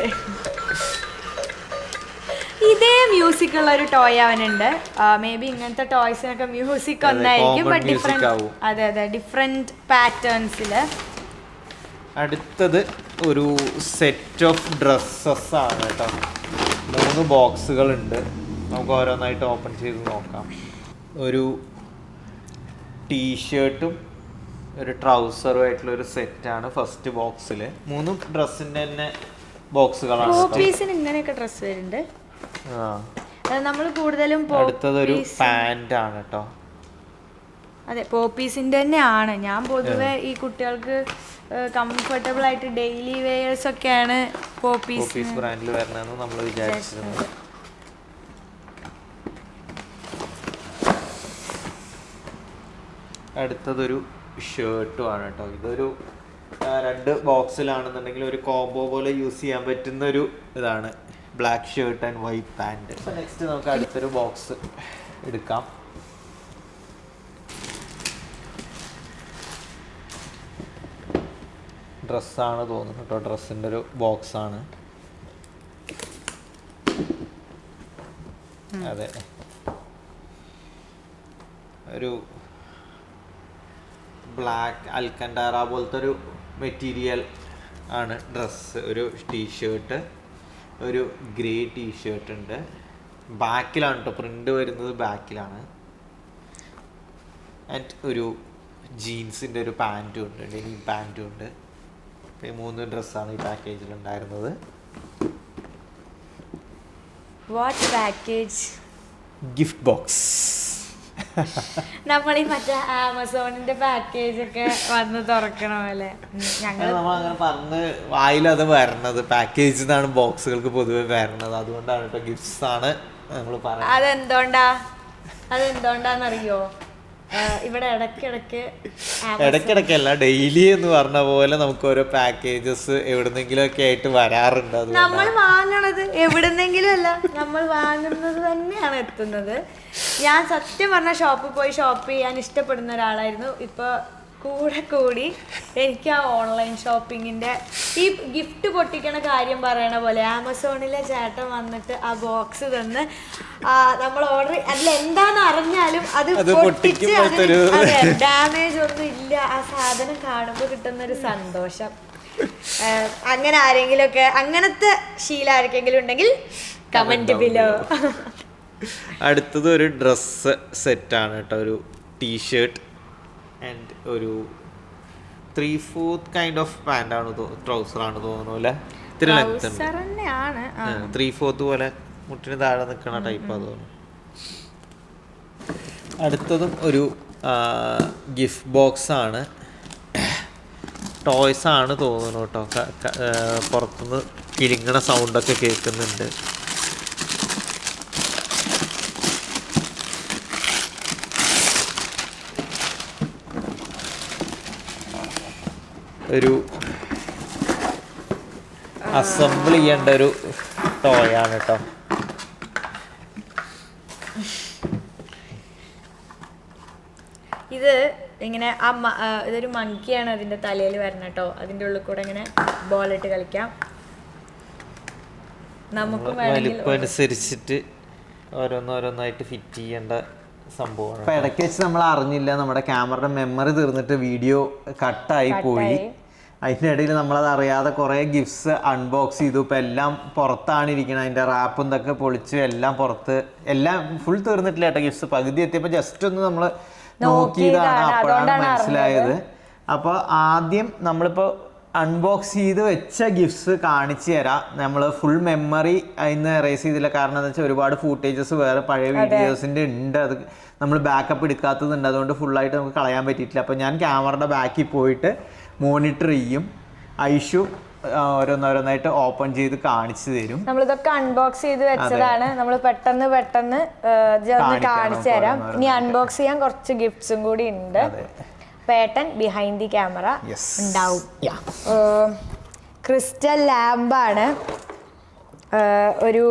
Speaker 1: ഇതേ മ്യൂസിക് ഉള്ള ഒരു ടോയ് അവനുണ്ട്. മേ ബി ഇങ്ങനത്തെ ടോയ്സിനൊക്കെ മ്യൂസിക് ഒന്നായിരിക്കും, ബട്ട് ഡിഫറെന്റ് പാറ്റേൺസില്.
Speaker 2: അടുത്തത് ഒരു സെറ്റ് ഓഫ് ഡ്രസ്സസ് ആണ് കേട്ടോ. 3 ബോക്സുകൾ ഉണ്ട്. നമുക്ക് ഓരോന്നായിട്ട് ഓപ്പൺ ചെയ്ത് നോക്കാം. ഒരു ടീഷർട്ടും ഒരു ട്രൗസറും ആയിട്ടുള്ള ഒരു സെറ്റാണ് ഫസ്റ്റ് ബോക്സിൽ. 3 ഡ്രസ്സിന്റെ തന്നെ ബോക്സുകളാണ്.
Speaker 1: ഇങ്ങനെയൊക്കെ ഡ്രസ് വരുന്നുണ്ട്. നമ്മൾ കൂടുതലും
Speaker 2: അടുത്തതൊരു പാന്റ് ആണ് കേട്ടോ.
Speaker 1: അതെ, പോപ്പീസിന്റെ തന്നെയാണ്. ഞാൻ പൊതുവെ ഈ കുട്ടികൾക്ക് കംഫർട്ടബിൾ ആയിട്ട് ഡെയിലി വെയേഴ്സ് ഒക്കെയാണ് പോപ്പീസ്
Speaker 2: ബ്രാൻഡിൽ വരണമെന്ന് നമ്മൾ വിചാരിച്ചിരുന്നത്. അടുത്തതൊരു ഷർട്ടും ആണ് കേട്ടോ. ഇതൊരു 2 ബോക്സിലാണെന്നുണ്ടെങ്കിൽ ഒരു കോംബോ പോലെ യൂസ് ചെയ്യാൻ പറ്റുന്ന ഒരു ഇതാണ്. Black shirt and white pant. Next നമുക്ക് അടുത്തൊരു ബോക്സ് എടുക്കാം. ഡ്രസ്സാണ് തോന്നുന്നു കേട്ടോ. ഡ്രസ്സിൻ്റെ ഒരു ബോക്സാണ്. അതെ, ഒരു ബ്ലാക്ക് അൽക്കൻഡാറ പോലത്തെ ഒരു മെറ്റീരിയൽ ആണ് ഡ്രസ്സ്. ഒരു ടീഷർട്ട്, ഒരു ഗ്രേ ടീഷർട്ട് ഉണ്ട്. ബാക്കിലാണ് കേട്ടോ പ്രിൻ്റ് വരുന്നത്, ബാക്കിലാണ്. ആൻഡ് ഒരു ജീൻസിൻ്റെ ഒരു പാൻറ്റും ഉണ്ട്, ഡെനിം പാൻറ്റും ഉണ്ട്. 3 ഡ്രസ്സാണ് ഈ പാക്കേജിൽ ഉണ്ടായിരുന്നത്.
Speaker 1: What package?
Speaker 2: Gift box.
Speaker 1: നമ്മൾ ഈ മറ്റേ ആമസോണിന്റെ പാക്കേജ് ഒക്കെ വന്ന് തുറക്കണ പോലെ
Speaker 2: നമ്മളങ്ങനെ പറഞ്ഞ് വായിലത് വരണത്. പാക്കേജ് എന്നാണ് ബോക്സുകൾക്ക് പൊതുവെ വരണത്. അതുകൊണ്ടാണ് കേട്ടോ ഗിഫ്റ്റ്സ് ആണ് നമ്മൾ പറയുന്നത്.
Speaker 1: അതെന്തുകൊണ്ടാന്നറിയോ? ഇവിടെ
Speaker 2: ഇടയ്ക്കിടയ്ക്കല്ല, ഡെയിലി എന്ന് പറഞ്ഞ പോലെ നമുക്ക് ഓരോ പാക്കേജസ് എവിടുന്നെങ്കിലും ഒക്കെ ആയിട്ട് വരാറുണ്ട്.
Speaker 1: നമ്മൾ വാങ്ങണത് എവിടുന്നെങ്കിലും അല്ല, നമ്മൾ വാങ്ങുന്നത് തന്നെയാണ് എത്തുന്നത്. ഞാൻ സത്യം പറഞ്ഞ ഷോപ്പിൽ പോയി ഷോപ്പ് ചെയ്യാൻ ഇഷ്ടപ്പെടുന്ന ഒരാളായിരുന്നു. ഇപ്പൊ കൂടി എനിക്ക് ആ ഓൺലൈൻ ഷോപ്പിങ്ങിന്റെ ഈ ഗിഫ്റ്റ് പൊട്ടിക്കണ കാര്യം പറയണ പോലെ ആമസോണിലെ ചേട്ടൻ വന്നിട്ട് ആ ബോക്സ് തന്ന് നമ്മൾ ഓർഡർ അതിൽ എന്താന്ന് അറിഞ്ഞാലും അത് പൊട്ടിച്ച് ഡാമേജ് ഒന്നും ഇല്ല, ആ സാധനം കാണുമ്പോൾ കിട്ടുന്നൊരു സന്തോഷം. അങ്ങനെ ആരെങ്കിലും ഒക്കെ അങ്ങനത്തെ ശീലം ആർക്കെങ്കിലും ഉണ്ടെങ്കിൽ കമന്റ് ബിലോ.
Speaker 2: അടുത്തത് ഒരു ഡ്രസ്സ് സെറ്റാണ് കേട്ടോ, ഒരു ടീഷർട്ട് ആൻഡ് ഒരു 3/4 കൈൻഡ് ഓഫ് പാൻ്റാണ്, ട്രൗസറാണ് തോന്നുന്നു അല്ലേ. ഇത്തിരി ലെങ്ത് ഉണ്ട്, 3/4 പോലെ മുട്ടിന് താഴെ നിൽക്കുന്ന ടൈപ്പ് അത് തോന്നുന്നു. അടുത്തതും ഒരു ഗിഫ്റ്റ് ബോക്സ് ആണ്, ടോയ്സ് ആണ് തോന്നുന്നു കേട്ടോ. പുറത്തുനിന്ന് കിളിങ്ങണ സൗണ്ടൊക്കെ കേൾക്കുന്നുണ്ട്. ഒരു അസംബിൾ ചെയ്യേണ്ട ഒരു ടോയാണ് കേട്ടോ.
Speaker 1: ഇത് ഇങ്ങനെ ഇതൊരു മങ്കിയാണ് അതിന്റെ തലയിൽ വരണം കേട്ടോ. അതിന്റെ ഉള്ളിൽ കൂടെ ഇങ്ങനെ ബോളിട്ട് കളിക്കാം. നമുക്ക്
Speaker 2: വലിപ്പം അനുസരിച്ചിട്ട് ഓരോന്നോരോന്നായിട്ട് ഫിറ്റ് ചെയ്യേണ്ട സംഭവമാണ്. ഇപ്പം ഇടയ്ക്ക് വെച്ച് നമ്മൾ അറിഞ്ഞില്ല, നമ്മുടെ ക്യാമറയുടെ മെമ്മറി തീർന്നിട്ട് വീഡിയോ കട്ടായി പോയി. അതിൻ്റെ ഇടയിൽ നമ്മളത് അറിയാതെ കുറേ ഗിഫ്റ്റ്സ് അൺബോക്സ് ചെയ്തു. ഇപ്പം എല്ലാം പുറത്താണ് ഇരിക്കുന്നത്, അതിൻ്റെ റാപ്പും ഇതൊക്കെ പൊളിച്ച് എല്ലാം പുറത്ത്, എല്ലാം ഫുൾ തീർന്നിട്ടില്ല കേട്ടോ. ഗിഫ്റ്റ്സ് പകുതി എത്തിയപ്പോൾ ജസ്റ്റ് ഒന്ന് നമ്മൾ നോക്കിയതാണ്, അപ്പോഴാണ് മനസ്സിലായത്. അപ്പോൾ ആദ്യം നമ്മളിപ്പോൾ അൺബോക്സ് ചെയ്ത് വെച്ച ഗിഫ്റ്റ്സ് കാണിച്ചു തരാം. നമ്മൾ ഫുൾ മെമ്മറി അതിന് എറേസ് ചെയ്തില്ല, കാരണം എന്താ വെച്ചാൽ ഒരുപാട് ഫൂട്ടേജസ് വേറെ പഴയ വീഡിയോസിൻ്റെ ഉണ്ട്, അത് നമ്മൾ ബാക്കപ്പ് എടുക്കാത്തതുണ്ട്, അതുകൊണ്ട് ഫുള്ളായിട്ട് നമുക്ക് കളയാൻ പറ്റിയിട്ടില്ല. അപ്പോൾ ഞാൻ ക്യാമറയുടെ ബാക്കിൽ പോയിട്ട് മോണിറ്റർ ചെയ്യും, ഐഷു ഓരോന്നോരോന്നായിട്ട് ഓപ്പൺ ചെയ്ത് കാണിച്ചു തരും.
Speaker 1: നമ്മളിതൊക്കെ അൺബോക്സ് ചെയ്ത് വെച്ചതാണ്, നമ്മൾ പെട്ടെന്ന് കാണിച്ചു തരാം. ഇനി അൺബോക്സ് ചെയ്യാൻ കുറച്ച് ഗിഫ്റ്റ്സും കൂടി ഉണ്ട്. പേട്ടൻ ബിഹൈൻഡ് ദി ക്യാമറ ഉണ്ടാവും. ക്രിസ്റ്റൽ ലാമ്പാണ്, ഒരു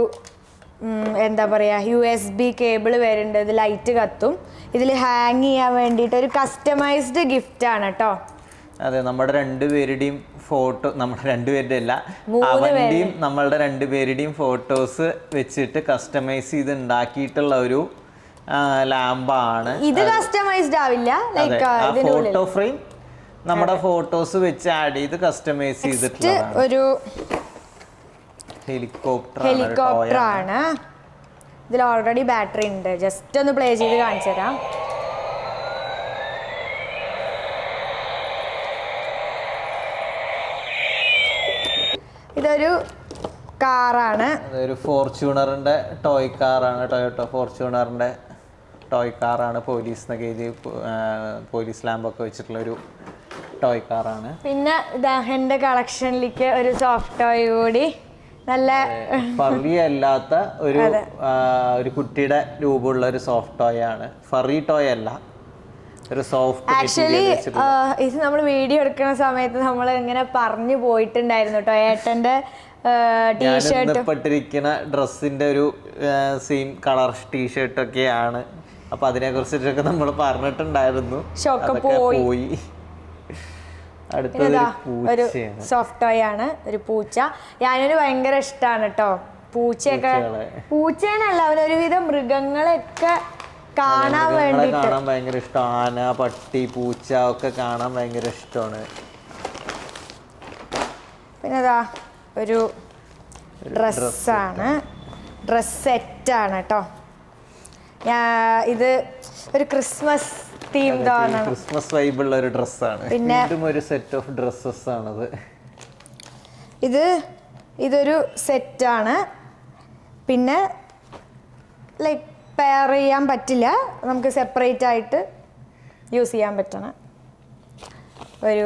Speaker 1: എന്താ പറയുക USB കേബിൾ വരുന്നുണ്ട്, ഇത് ലൈറ്റ് കത്തും. ഇതിൽ ഹാങ് ചെയ്യാൻ വേണ്ടിയിട്ട് ഒരു കസ്റ്റമൈസ്ഡ് ഗിഫ്റ്റ് ആണ് കേട്ടോ.
Speaker 2: അതെ, നമ്മുടെ രണ്ടുപേരുടെയും ഫോട്ടോ, നമ്മുടെ രണ്ടുപേരുടെ അല്ല, അവന്റെയും നമ്മളുടെ രണ്ടുപേരുടെയും ഫോട്ടോസ് വെച്ചിട്ട് കസ്റ്റമൈസ് ചെയ്ത് ഉണ്ടാക്കിയിട്ടുള്ള ഒരു ലാമ്പാണ്.
Speaker 1: ഇത് കസ്റ്റമൈസ്ഡ് ആവില്ല,
Speaker 2: ഫോട്ടോ ഫ്രെയിം നമ്മുടെ ഫോട്ടോസ് വെച്ച് ആഡ് ചെയ്ത് കസ്റ്റമൈസ് ചെയ്തിട്ടുള്ള
Speaker 1: ഒരു
Speaker 2: ഹെലികോപ്റ്റർ
Speaker 1: ആണ്. ഇതിൽ ഓൾറെഡി ബാറ്ററി ഉണ്ട്, ജസ്റ്റ് ഒന്ന് പ്ലേ ചെയ്ത് കാണിച്ചു തരാം. ഇതൊരു കാറാണ്,
Speaker 2: ഒരു ഫോർച്യൂണറിന്റെ ടോയ് കാറാണ്, ടൊയോട്ടോ ഫോർച്യൂണറിന്റെ ടോയ് കാറാണ്. പോലീസ് എന്നൊക്കെ എഴുതി പോലീസ് ലാമ്പൊക്കെ വെച്ചിട്ടുള്ള ഒരു ടോയ് കാറാണ്.
Speaker 1: പിന്നെ എന്റെ കളക്ഷനിലേക്ക് ഒരു സോഫ്റ്റ് ടോയ് കൂടി, നല്ല
Speaker 2: ഫറി അല്ലാത്ത ഒരു കുട്ടിയുടെ രൂപമുള്ള ഒരു സോഫ്റ്റ് ടോയ് ആണ്. ഫറി ടോയ് അല്ല, ഒരു സോഫ്റ്റ്.
Speaker 1: ആക്ച്വലി ഇത് നമ്മൾ വീഡിയോ എടുക്കുന്ന സമയത്ത് നമ്മൾ ഇങ്ങനെ പറഞ്ഞു പോയിട്ടുണ്ടായിരുന്നു കേട്ടോ. ഏട്ടന്റെ
Speaker 2: ഇട്ടിരിക്കുന്ന ഡ്രസ്സിന്റെ ഒരു സെയിം കളർ ടീഷർട്ട് ഒക്കെയാണ്. അപ്പൊ അതിനെ കുറിച്ചിട്ടൊക്കെ നമ്മൾ പറഞ്ഞിട്ടുണ്ടായിരുന്നു, പോയി. അടുത്തത്
Speaker 1: ഒരു സോഫ്റ്റ് ടോയ് ആണ്, ഒരു പൂച്ച. ഞാനൊരു ഭയങ്കര ഇഷ്ടമാണ് കേട്ടോ പൂച്ചയൊക്കെ. പൂച്ചേനല്ല, അവനൊരുവിധം മൃഗങ്ങളെയൊക്കെ കാണാൻ
Speaker 2: ഭയങ്കര ഇഷ്ടം. ആന, പട്ടി, പൂച്ച ഒക്കെ കാണാൻ ഭയങ്കര ഇഷ്ടമാണ്.
Speaker 1: പിന്നെ ഒരു ഡ്രസ്സാണ്, ഡ്രസ് സെറ്റാണ് കേട്ടോ. ഇത് ഒരു ക്രിസ്മസ് തീം,
Speaker 2: ക്രിസ്മസ് വൈബുള്ള ഒരു ഡ്രസ്സാണ്. പിന്നെ ഒരു സെറ്റ് ഓഫ് ഡ്രസ്സസ് ആണത്.
Speaker 1: ഇതൊരു സെറ്റാണ്. പിന്നെ ലൈക്ക് പെയർ ചെയ്യാൻ പറ്റില്ല, നമുക്ക് സെപ്പറേറ്റ് ആയിട്ട് യൂസ് ചെയ്യാൻ പറ്റണ ഒരു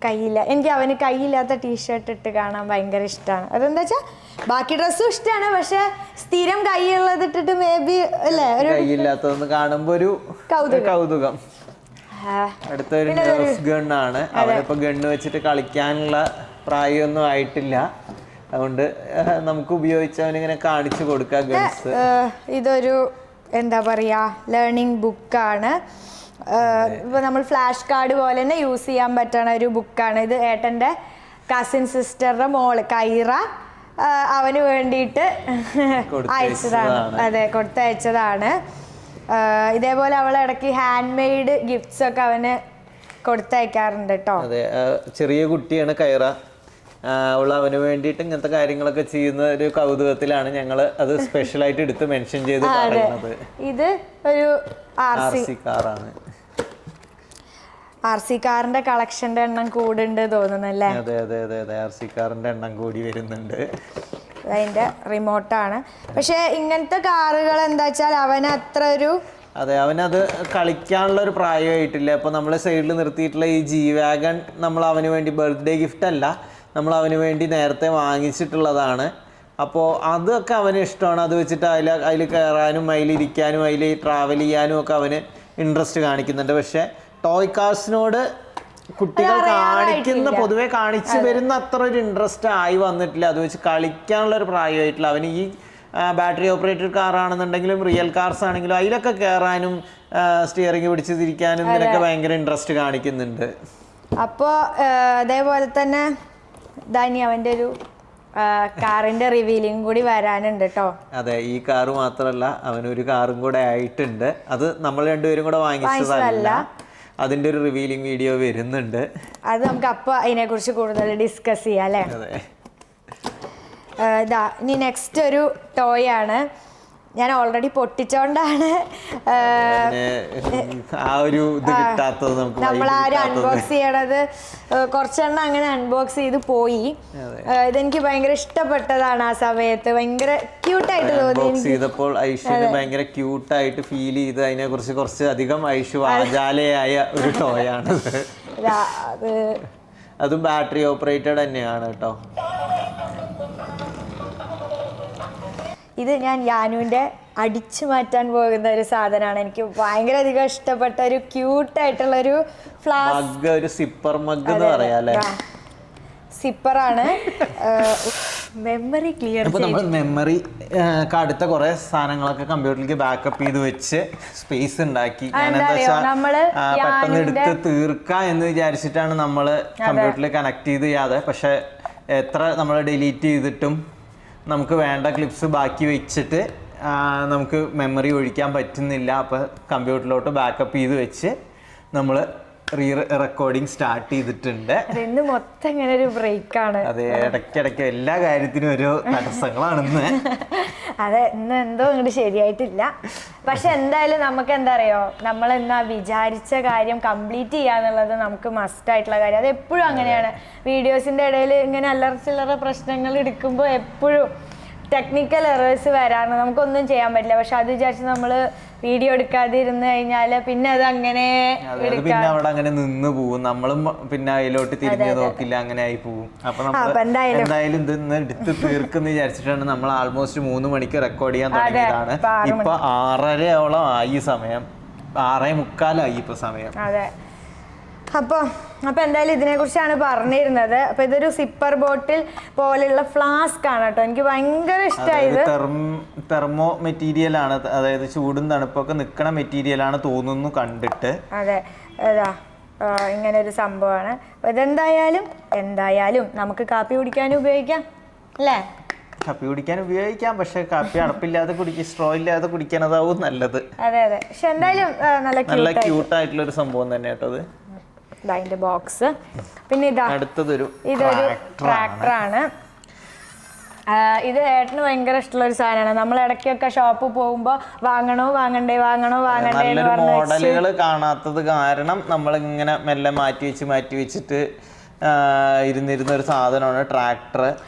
Speaker 1: കയ്യില്ല. എനിക്ക് അവന് കയ്യില്ലാത്ത ടീഷർട്ട് ഇട്ട് കാണാൻ ഭയങ്കര ഇഷ്ടമാണ്. അതെന്താ വെച്ചാൽ ബാക്കി ഡ്രസ്സും ഇഷ്ടമാണ്, പക്ഷെ സ്ഥിരം കൈയുള്ളത് ഇട്ടിട്ട് മേ ബി അല്ലേ ഒരു
Speaker 2: കയ്യില്ലാത്തതെന്ന് കാണുമ്പോ ഒരു കൗതുകം. അടുത്തൊരു നെർഫ് ഗണ്ണാണ്. അവനിപ്പോ ഗണ്ണ് വെച്ചിട്ട് കളിക്കാനുള്ള പ്രായമൊന്നും ആയിട്ടില്ല, അതുകൊണ്ട് നമുക്ക് ഉപയോഗിച്ച് അവനിങ്ങനെ കാണിച്ചു കൊടുക്കാം ഗൺസ്.
Speaker 1: ഇതൊരു എന്താ പറയാ ലേണിംഗ് ബുക്കാണ്. ഇപ്പോൾ നമ്മൾ ഫ്ലാഷ് കാർഡ് പോലെ തന്നെ യൂസ് ചെയ്യാൻ പറ്റണ ഒരു ബുക്കാണ് ഇത്. ഏട്ടൻ്റെ കസിൻ സിസ്റ്ററുടെ മോള് കൈറ അവന് വേണ്ടിയിട്ട് അയച്ചതാണ്. അതെ, കൊടുത്തയച്ചതാണ്. ഇതേപോലെ അവൾ ഇടയ്ക്ക് ഹാൻഡ് മെയ്ഡ് ഗിഫ്റ്റ്സ് ഒക്കെ അവന് കൊടുത്തയക്കാറുണ്ട് കേട്ടോ.
Speaker 2: അതെ, ചെറിയ കുട്ടിയാണ് കൈറ. അവന് വേണ്ടിയിട്ട് ഇങ്ങനത്തെ കാര്യങ്ങളൊക്കെ ചെയ്യുന്ന ഒരു കൗതുകത്തിലാണ് ഞങ്ങൾ അത് സ്പെഷ്യലായിട്ട് എടുത്ത് മെൻഷൻ ചെയ്ത് പറയുന്നത്.
Speaker 1: ഇത് ഒരു
Speaker 2: RC കാറാണ്.
Speaker 1: RC കാറിന്റെ കളക്ഷന്റെ എണ്ണം കൂടുണ്ട് തോന്നുന്നല്ലേ?
Speaker 2: അതെ അതെ അതെ അതെ, RC കാറിന്റെ എണ്ണം കൂടി വരുന്നുണ്ട്.
Speaker 1: അതിന്റെ റിമോട്ടാണ്. പക്ഷെ ഇങ്ങനത്തെ കാറുകൾ എന്താ വെച്ചാൽ അവന് അത്ര ഒരു
Speaker 2: അതെ, അവനത് കളിക്കാനുള്ള ഒരു പ്രായമായിട്ടില്ല. അപ്പോൾ നമ്മൾ സൈഡിൽ നിർത്തിയിട്ടുള്ള ഈ G-Wagon നമ്മൾ അവന് വേണ്ടി ബർത്ത്ഡേ ഗിഫ്റ്റ് അല്ല, നമ്മൾ അവന് വേണ്ടി നേരത്തെ വാങ്ങിച്ചിട്ടുള്ളതാണ്. അപ്പോൾ അതൊക്കെ അവന് ഇഷ്ടമാണ്. അത് വെച്ചിട്ട് അതിൽ കയറാനും അതിലിരിക്കാനും അതിൽ ട്രാവൽ ചെയ്യാനും ഒക്കെ അവന് ഇൻട്രസ്റ്റ് കാണിക്കുന്നുണ്ട്. പക്ഷേ ടോയ് കാർസിനോട് കുട്ടികൾ പൊതുവെ കാണിച്ചു വരുന്ന അത്ര ഒരു ഇൻട്രസ്റ്റ് ആയി വന്നിട്ടില്ല. അത് വെച്ച് കളിക്കാനുള്ള ഒരു പ്രായമായിട്ടില്ല. അവന് ഈ ബാറ്ററി ഓപ്പറേറ്റഡ് കാറാണെന്നുണ്ടെങ്കിലും റിയൽ കാർസ് ആണെങ്കിലും അതിലൊക്കെ കയറാനും സ്റ്റിയറിംഗ് പിടിച്ച് തിരിക്കാനും ഇതിനൊക്കെ ഭയങ്കര ഇൻട്രസ്റ്റ് കാണിക്കുന്നുണ്ട്.
Speaker 1: അപ്പോൾ അതേപോലെ തന്നെ ദാനി അവൻ്റെ ഒരു കാറിന്റെ റിവീലിംഗ് കൂടി വരാനുണ്ട് കേട്ടോ.
Speaker 2: അതെ, ഈ കാറ് മാത്രമല്ല അവനൊരു കാറും കൂടെ ആയിട്ടുണ്ട്. അത് നമ്മൾ രണ്ടുപേരും കൂടെ വാങ്ങിച്ചതല്ല, അതിന്റെ ഒരു റിവീലിംഗ് വീഡിയോ വരുന്നുണ്ട്.
Speaker 1: അത് നമുക്ക് അപ്പോൾ അതിനെ കുറിച്ച് കൂടുതൽ ഡിസ്കസ് ചെയ്യാം അല്ലേ? ഇതാ ഇനി നെക്സ്റ്റ് ഒരു ടോയ് ആണ്. ഞാൻ ഓൾറെഡി പൊട്ടിച്ചോണ്ടാണ് നമ്മളാരും അൺബോക്സ് ചെയ്യണത്. കുറച്ചെണ്ണം അങ്ങനെ അൺബോക്സ് ചെയ്ത് പോയി. ഇതെനിക്ക് ഭയങ്കര ഇഷ്ടപ്പെട്ടതാണ്. ആ സമയത്ത് ഭയങ്കര ക്യൂട്ടായിട്ട് തോന്നി.
Speaker 2: ചെയ്തപ്പോൾ ഐഷുവിന് ഭയങ്കര ക്യൂട്ടായിട്ട് ഫീൽ ചെയ്ത് അതിനെ കുറിച്ച് കുറച്ച് അധികം ഐഷു വാചാലയായ ഒരു ടോയാണ്. അതും ബാറ്ററി ഓപ്പറേറ്റഡ് തന്നെയാണ് കേട്ടോ.
Speaker 1: ഇത് ഞാൻ യാനുവിൻ്റെ അടിച്ചു മാറ്റാൻ പോകുന്ന ഒരു സാധനമാണ്. എനിക്ക് ഭയങ്കര അധികം ഇഷ്ടപ്പെട്ട ഒരു ക്യൂട്ടായിട്ടുള്ള ഒരു ഫ്ലാസ്ക്,
Speaker 2: ഒരു സിപ്പർ മഗ് എന്ന് പറയാല്ലേ.
Speaker 1: സിപ്പറാണ്. Memory clear.
Speaker 2: അപ്പോൾ നമ്മൾ മെമ്മറി അടുത്ത കുറേ സാധനങ്ങളൊക്കെ കമ്പ്യൂട്ടറിലേക്ക് ബാക്കപ്പ് ചെയ്ത് വെച്ച് സ്പേസ് ഉണ്ടാക്കി. ഞാനെന്താ വെച്ചാൽ പെട്ടെന്ന് എടുത്ത് തീർക്കാം എന്ന് വിചാരിച്ചിട്ടാണ് നമ്മൾ കമ്പ്യൂട്ടറിൽ കണക്ട് ചെയ്ത് ചെയ്യാതെ. പക്ഷെ എത്ര നമ്മൾ ഡിലീറ്റ് ചെയ്തിട്ടും നമുക്ക് വേണ്ട ക്ലിപ്സ് ബാക്കി വെച്ചിട്ട് നമുക്ക് മെമ്മറി ഒഴിക്കാൻ പറ്റുന്നില്ല. അപ്പോൾ കമ്പ്യൂട്ടറിലോട്ട് ബാക്കപ്പ് ചെയ്ത് വെച്ച് നമ്മൾ റെക്കോർഡിങ് സ്റ്റാർട്ട് ചെയ്തിട്ടുണ്ട്.
Speaker 1: ഇന്ന് മൊത്തം ഇങ്ങനെ ഒരു ബ്രേക്കാണ്.
Speaker 2: അതെ, ഇടയ്ക്കിടയ്ക്ക് എല്ലാ കാര്യത്തിനും ഒരു തടസ്സങ്ങളാണെന്ന്.
Speaker 1: അതെ, ഇന്ന് എന്തോ ഇങ്ങോട്ട് ശരിയായിട്ടില്ല. പക്ഷെ എന്തായാലും നമുക്ക് എന്താ അറിയോ, നമ്മൾ എന്നാ വിചാരിച്ച കാര്യം കംപ്ലീറ്റ് ചെയ്യാന്നുള്ളത് നമുക്ക് മസ്റ്റ് ആയിട്ടുള്ള കാര്യം. അത് എപ്പോഴും അങ്ങനെയാണ്. വീഡിയോസിന്റെ ഇടയിൽ ഇങ്ങനെ അല്ലറ ചില്ലറ പ്രശ്നങ്ങൾ എടുക്കുമ്പോൾ എപ്പോഴും ടെക്നിക്കൽ എറേഴ്സ് വരാണ്. നമുക്കൊന്നും ചെയ്യാൻ പറ്റില്ല. പക്ഷെ അത് വിചാരിച്ച് നമ്മൾ വീഡിയോ എടുക്കാതിരുന്ന് കഴിഞ്ഞാൽ പിന്നെ അത് അങ്ങനെ
Speaker 2: പിന്നെ അവിടെ അങ്ങനെ നിന്ന് പോകും. നമ്മളും പിന്നെ അതിലോട്ട് തിരിഞ്ഞു നോക്കില്ല, അങ്ങനെ ആയി പോകും. അപ്പൊ നമ്മൾ എന്തായാലും ഇന്ന് എടുത്ത് തീർക്കുന്ന വിചാരിച്ചിട്ടാണ് നമ്മൾ ആൾമോസ്റ്റ് 3 മണിക്ക് റെക്കോർഡ് ചെയ്യാൻ തുടങ്ങിയതാണ്. ഇപ്പൊ 6:30 ആയി സമയം, 6:45 ഇപ്പൊ സമയം.
Speaker 1: അതെ, അപ്പോൾ എന്തായാലും ഇതിനെക്കുറിച്ചാണ് പറഞ്ഞിരുന്നത്. അപ്പോൾ ഇതൊരു സിപ്പർ ബോട്ടിൽ പോലെയുള്ള ഫ്ലാസ്ക് ആണ് കേട്ടോ. എനിക്ക് ഭയങ്കര ഇഷ്ടമായത്.
Speaker 2: തെർമോ മെറ്റീരിയൽ ആണ്, അതായത് ചൂടും തണുപ്പൊക്കെ നിൽക്കണ മെറ്റീരിയൽ ആണ് തോന്നുന്നു കണ്ടിട്ട്.
Speaker 1: അതെ, അതാ ഇങ്ങനെ ഒരു സംഭവമാണ്. അപ്പോൾ ഇതെന്തായാലും നമുക്ക് കാപ്പി കുടിക്കാനും ഉപയോഗിക്കാം അല്ലേ?
Speaker 2: കാപ്പി കുടിക്കാൻ ഉപയോഗിക്കാം, പക്ഷെ കാപ്പി അടപ്പില്ലാതെ സ്ട്രോ ഇല്ലാതെ കുടിക്കാൻ അതാവും നല്ലത്.
Speaker 1: അതെ അതെ, പക്ഷെ എന്തായാലും
Speaker 2: നല്ല ക്യൂട്ടായിട്ടുള്ള ഒരു സംഭവം തന്നെ കേട്ടോ അത്.
Speaker 1: ഇതിന്റെ ബോക്സ്. പിന്നെ ഇതൊരു ട്രാക്ടറാണ്. ഇത് ഏട്ടന് ഭയങ്കര ഇഷ്ടമുള്ള ഒരു സാധനമാണ്. നമ്മൾ ഇടയ്ക്കൊക്കെ ഷോപ്പിൽ പോകുമ്പോൾ വാങ്ങണോ വാങ്ങണ്ടേ
Speaker 2: മോഡലുകൾ കാണാത്തത് കാരണം നമ്മൾ ഇങ്ങനെ മെല്ലെ മാറ്റി വെച്ചിട്ട് ഇരുന്നിരുന്ന ഒരു സാധനമാണ് ട്രാക്ടർ.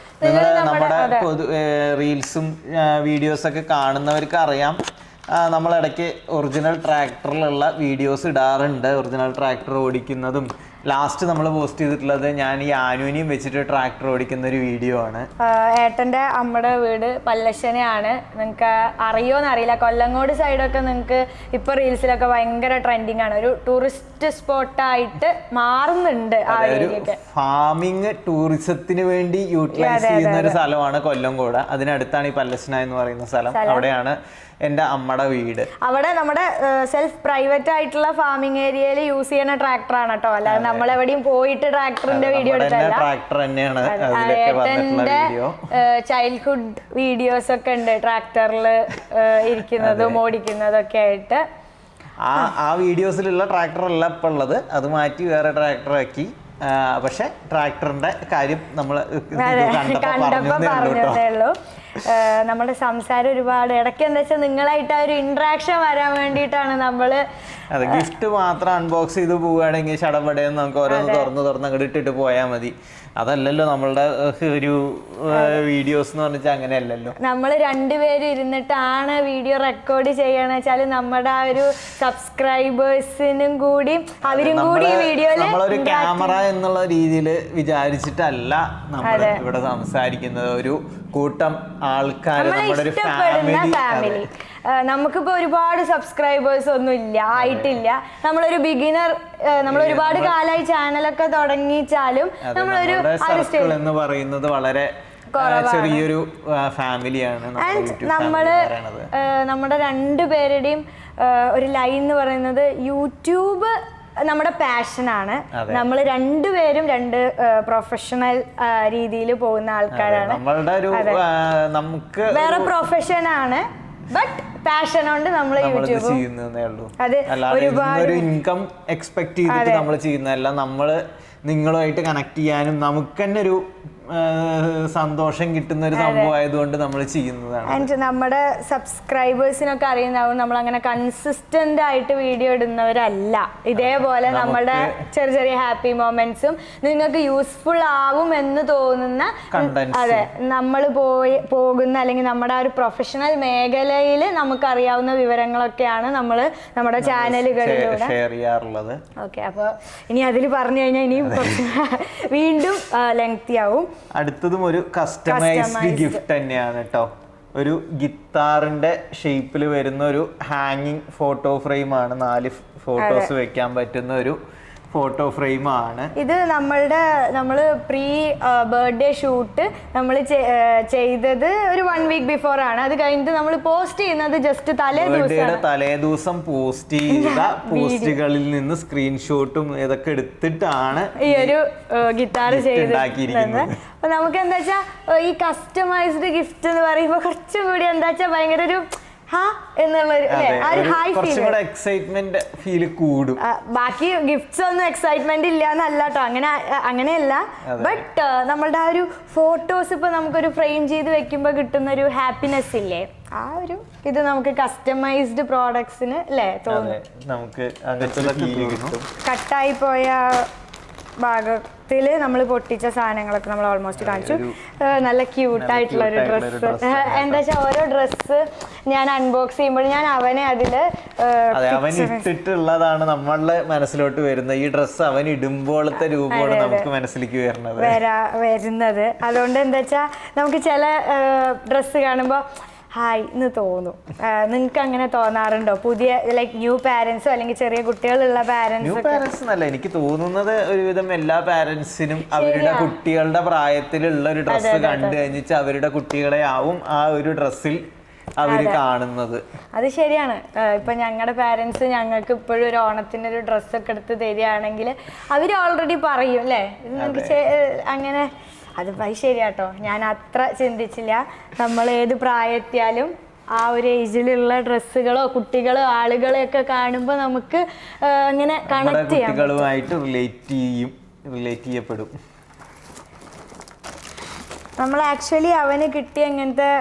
Speaker 2: നിങ്ങൾ നമ്മുടെ റീൽസും വീഡിയോസൊക്കെ കാണുന്നവർക്ക് അറിയാം, നമ്മളിടയ്ക്ക് ഒറിജിനൽ ട്രാക്ടറിലുള്ള വീഡിയോസ് ഇടാറുണ്ട്. ഒറിജിനൽ ട്രാക്ടർ ഓടിക്കുന്നതും ലാസ്റ്റ് നമ്മൾ പോസ്റ്റ് ചെയ്തിട്ടുള്ളത് ഞാൻ ഈ ആനുവിനെയും വെച്ചിട്ട് ട്രാക്ടർ ഓടിക്കുന്ന ഒരു വീഡിയോ ആണ്.
Speaker 1: ഏട്ടൻ്റെ അമ്മയുടെ വീട് പല്ലശ്ശനയാണ്. നിങ്ങൾക്ക് അറിയോന്ന് അറിയില്ല, കൊല്ലങ്കോട് സൈഡൊക്കെ നിങ്ങൾക്ക് ഇപ്പോൾ റീൽസിലൊക്കെ ഭയങ്കര ട്രെൻഡിങ് ആണ്. ഒരു ടൂറിസ്റ്റ് സ്പോട്ടായിട്ട് മാറുന്നുണ്ട് ആ ഏരിയയൊക്കെ.
Speaker 2: ഫാമിങ് ടൂറിസത്തിന് വേണ്ടി യൂട്ടിലൈസ് ചെയ്യുന്ന ഒരു സ്ഥലമാണ് കൊല്ലങ്കോട്. അതിനടുത്താണ് ഈ പല്ലശ്ശന എന്ന് പറയുന്ന സ്ഥലം. അവിടെയാണ് എൻ്റെ അമ്മയുടെ വീട്.
Speaker 1: അവിടെ നമ്മുടെ സെൽഫ് പ്രൈവറ്റ് ആയിട്ടുള്ള ഫാമിംഗ് ഏരിയയിൽ യൂസ് ചെയ്യുന്ന ട്രാക്ടറാണ് കേട്ടോ, അല്ലാതെ നമ്മളെവിടെയും പോയിട്ട് ട്രാക്ടറിന്റെ വീഡിയോ എടുത്തല്ല.
Speaker 2: ട്രാക്ടർ തന്നെയാണ്.
Speaker 1: ഏട്ടന്റെ ചൈൽഡ്ഹുഡ് വീഡിയോസ് ഒക്കെ ഉണ്ട് ട്രാക്ടറിൽ ഇരിക്കുന്നതും ഓടിക്കുന്നതും ഒക്കെ ആയിട്ട്.
Speaker 2: ആ വീഡിയോസിലുള്ള ട്രാക്ടർ അല്ല ഇപ്പൊ ഉള്ളത്, അത് മാറ്റി വേറെ ട്രാക്ടർ ആക്കി. പക്ഷെ ട്രാക്ടറിന്റെ കാര്യം നമ്മൾ
Speaker 1: കണ്ടപ്പോ പറഞ്ഞതേ ഉള്ളൂ. നമ്മുടെ സംസാരം ഒരുപാട് ഇടയ്ക്ക് എന്താ വെച്ചാൽ നിങ്ങളായിട്ട് ആ ഒരു ഇന്ററാക്ഷൻ വരാൻ വേണ്ടിയിട്ടാണ് നമ്മള്.
Speaker 2: അതെ, ഗിഫ്റ്റ് മാത്രം അൺബോക്സ് ചെയ്ത് പോവുകയാണെങ്കിൽ ചടപടയെന്ന് നമുക്ക് ഓരോന്ന് തുറന്ന് അങ്ങോട്ട് ഇട്ടിട്ട് പോയാൽ മതി. അതല്ലല്ലോ നമ്മളുടെ ഒരു വീഡിയോസ് എന്ന് പറഞ്ഞാൽ അങ്ങനെയല്ലല്ലോ.
Speaker 1: നമ്മൾ രണ്ടുപേരും ഇരുന്നിട്ടാണ് വീഡിയോ റെക്കോർഡ് ചെയ്യണമെന്ന് വെച്ചാൽ നമ്മുടെ ആ ഒരു സബ്സ്ക്രൈബേഴ്സിനും കൂടി അവരും കൂടി വീഡിയോയില്
Speaker 2: നമ്മളൊരു ക്യാമറ എന്നുള്ള രീതിയിൽ വിചാരിച്ചിട്ടല്ല നമ്മൾ ഇവിടെ സംസാരിക്കുന്നത്. ഒരു കൂട്ടം ആൾക്കാർ, നമ്മുടെ ഒരു
Speaker 1: ഫാമിലി. നമുക്കിപ്പോ ഒരുപാട് സബ്സ്ക്രൈബേഴ്സ് ഒന്നും ഇല്ല, ആയിട്ടില്ല. നമ്മളൊരു ബിഗിനർ, നമ്മൾ ഒരുപാട് കാലമായി ചാനലൊക്കെ തുടങ്ങിച്ചാലും നമ്മളൊരു
Speaker 2: എന്ന് പറയുന്നത് വളരെ ചെറിയൊരു ഫാമിലിയാണ്.
Speaker 1: നമ്മുടെ രണ്ടുപേരുടെയും ഒരു ലൈൻ എന്ന് പറയുന്നത് യൂട്യൂബ് നമ്മുടെ പാഷനാണ്. നമ്മൾ രണ്ടുപേരും രണ്ട് പ്രൊഫഷണൽ രീതിയിൽ പോകുന്ന ആൾക്കാരാണ്.
Speaker 2: നമുക്ക്
Speaker 1: വേറെ പ്രൊഫഷനാണ്, ബട്ട് പാഷൻ കൊണ്ട് നമ്മൾ യൂട്യൂബ്
Speaker 2: ചെയ്യുന്നതേ ഉള്ളൂ. ഒരുപാട് ഇൻകം എക്സ്പെക്ട് ചെയ്തിട്ട് നമ്മൾ ചെയ്യുന്നതല്ല. നമ്മള് നിങ്ങളുമായിട്ട് കണക്ട് ചെയ്യാനും നമുക്ക് തന്നെ ഒരു സന്തോഷം കിട്ടുന്ന ഒരു സംഭവം ആയതുകൊണ്ട് നമ്മൾ ചെയ്യുന്നതാണ്.
Speaker 1: ആൻഡ് നമ്മുടെ സബ്സ്ക്രൈബേഴ്സിനൊക്കെ അറിയുന്നതാവും നമ്മൾ അങ്ങനെ കൺസിസ്റ്റന്റ് ആയിട്ട് വീഡിയോ ഇടുന്നവരല്ല. ഇതേപോലെ നമ്മുടെ ചെറിയ ചെറിയ ഹാപ്പി മൊമെന്റ്സും നിങ്ങൾക്ക് യൂസ്ഫുൾ ആവും എന്ന് തോന്നുന്ന, അതെ, നമ്മൾ പോകുന്ന അല്ലെങ്കിൽ നമ്മുടെ ആ ഒരു പ്രൊഫഷണൽ മേഖലയിൽ നമുക്കറിയാവുന്ന വിവരങ്ങളൊക്കെയാണ് നമ്മൾ നമ്മുടെ ചാനലുകളിലൂടെ
Speaker 2: ഷെയർ ചെയ്യാറുള്ളത്.
Speaker 1: ഓക്കെ, അപ്പോൾ ഇനി അതിൽ പറഞ്ഞു കഴിഞ്ഞാൽ ഇനിയും വീണ്ടും ലെങ്തി ആവും.
Speaker 2: അടുത്തതും ഒരു കസ്റ്റമൈസ്ഡ് ഗിഫ്റ്റ് തന്നെയാണ് കേട്ടോ. ഒരു ഗിത്താറിന്റെ ഷേപ്പിൽ വരുന്ന ഒരു ഹാങ്ങിങ് ഫോട്ടോ ഫ്രെയിം ആണ്. 4 ഫോട്ടോസ് വെക്കാൻ പറ്റുന്ന ഒരു ഫോട്ടോ ഫ്രെയിം ആണ്
Speaker 1: ഇത്. നമ്മള് പ്രീ ബർത്ത്ഡേ ഷൂട്ട് നമ്മൾ ചെയ്തത് ഒരു 1 വീക്ക് ബിഫോർ ആണ്. അത് കഴിഞ്ഞിട്ട് നമ്മൾ പോസ്റ്റ് ചെയ്യുന്നത് ജസ്റ്റ്
Speaker 2: തലേദിവസം പോസ്റ്റ് ചെയ്ത പോസ്റ്റുകളിൽ നിന്ന് സ്ക്രീൻഷോട്ടും ഇതൊക്കെ എടുത്തിട്ടാണ്
Speaker 1: ഈ ഒരു ഗിത്താർ ചെയ്തിരിക്കുന്നത്. അപ്പൊ നമുക്ക് എന്താ വെച്ചാ ഈ കസ്റ്റമൈസ്ഡ് ഗിഫ്റ്റ് എന്ന് പറയുമ്പോ കുറച്ചും കൂടി എന്താ വെച്ചാ ഭയങ്കര ഒരു
Speaker 2: എക്സൈറ്റ്മെന്റ് ഫീൽ കൂടും.
Speaker 1: ബാക്കി ഗിഫ്റ്റ്സ് ഒന്നും എക്സൈറ്റ്മെന്റ് ഇല്ല എന്നല്ല കേട്ടോ, അങ്ങനെയല്ല. ബട്ട് നമ്മളുടെ ആ ഒരു ഫോട്ടോസ് ഇപ്പൊ നമുക്കൊരു ഫ്രെയിം ചെയ്ത് വെക്കുമ്പോ കിട്ടുന്ന ഒരു ഹാപ്പിനെസ് ഇല്ലേ, ആ ഒരു ഇത് നമുക്ക് കസ്റ്റമൈസ്ഡ് പ്രോഡക്ട്സിന് അല്ലേ തോന്നുന്നു.
Speaker 2: നമുക്ക്
Speaker 1: കട്ടായി പോയ ഭാഗത്തിൽ നമ്മൾ പൊട്ടിച്ച സാധനങ്ങളൊക്കെ നമ്മൾ ഓൾമോസ്റ്റ് കാണിച്ചു. നല്ല ക്യൂട്ടായിട്ടുള്ള ഒരു ഡ്രസ്സ്. എന്താ വെച്ചാൽ ഓരോ ഡ്രസ്സ് ഞാൻ അൺബോക്സ് ചെയ്യുമ്പോൾ ഞാൻ അവനെ അതിൽ
Speaker 2: അവൻ ഇട്ടിട്ടുള്ളതാണ് നമ്മളുടെ മനസ്സിലോട്ട് വരുന്നത്. ഈ ഡ്രസ്സ് അവൻ ഇടുമ്പോഴത്തെ രൂപമാണ് നമുക്ക് മനസ്സിലേക്ക്
Speaker 1: വരുന്നത്. അതുകൊണ്ട് എന്താ വെച്ചാൽ നമുക്ക് ചില ഡ്രസ്സ് കാണുമ്പോൾ ഹായ് എന്ന് തോന്നും. നിങ്ങൾക്ക് അങ്ങനെ തോന്നാറുണ്ടോ? പുതിയ ലൈക്ക് ന്യൂ പാരന്റ്സോ അല്ലെങ്കിൽ ചെറിയ കുട്ടികളുള്ള പാരന്റ്സ്
Speaker 2: എന്നല്ല, എനിക്ക് തോന്നുന്നത് ഒരുവിധം എല്ലാ പാരന്റ്സിനും അവരുടെ കുട്ടികളുടെ പ്രായത്തിലുള്ള ഒരു ഡ്രസ്സ് കണ്ടു കഴിഞ്ഞിട്ട് അവരുടെ കുട്ടികളെ ആവും ആ ഒരു ഡ്രസ്സിൽ അവര് കാണുന്നത്.
Speaker 1: അത് ശരിയാണ്. ഇപ്പൊ ഞങ്ങളുടെ പാരന്റ്സ് ഞങ്ങൾക്ക് ഇപ്പോഴും ഒരു ഓണത്തിന് ഒരു ഡ്രസ്സൊക്കെ എടുത്ത് തരികയാണെങ്കിൽ അവര് ഓൾറെഡി പറയും അല്ലേ അങ്ങനെ. അത് ശരിയാട്ടോ, ഞാൻ അത്ര ചിന്തിച്ചില്ല. നമ്മൾ ഏത് പ്രായത്തിയാലും ആ ഒരു ഏജിലുള്ള ഡ്രസ്സുകളോ കുട്ടികളോ ആളുകളെയൊക്കെ കാണുമ്പോൾ നമുക്ക് അങ്ങനെ കണക്ട് ചെയ്യാം,
Speaker 2: കുട്ടികളുമായിട്ട് റിലേറ്റ് ചെയ്യപ്പെടും.
Speaker 1: നമ്മൾ ആക്ച്വലി അവന് കിട്ടിയ ഇങ്ങനത്തെ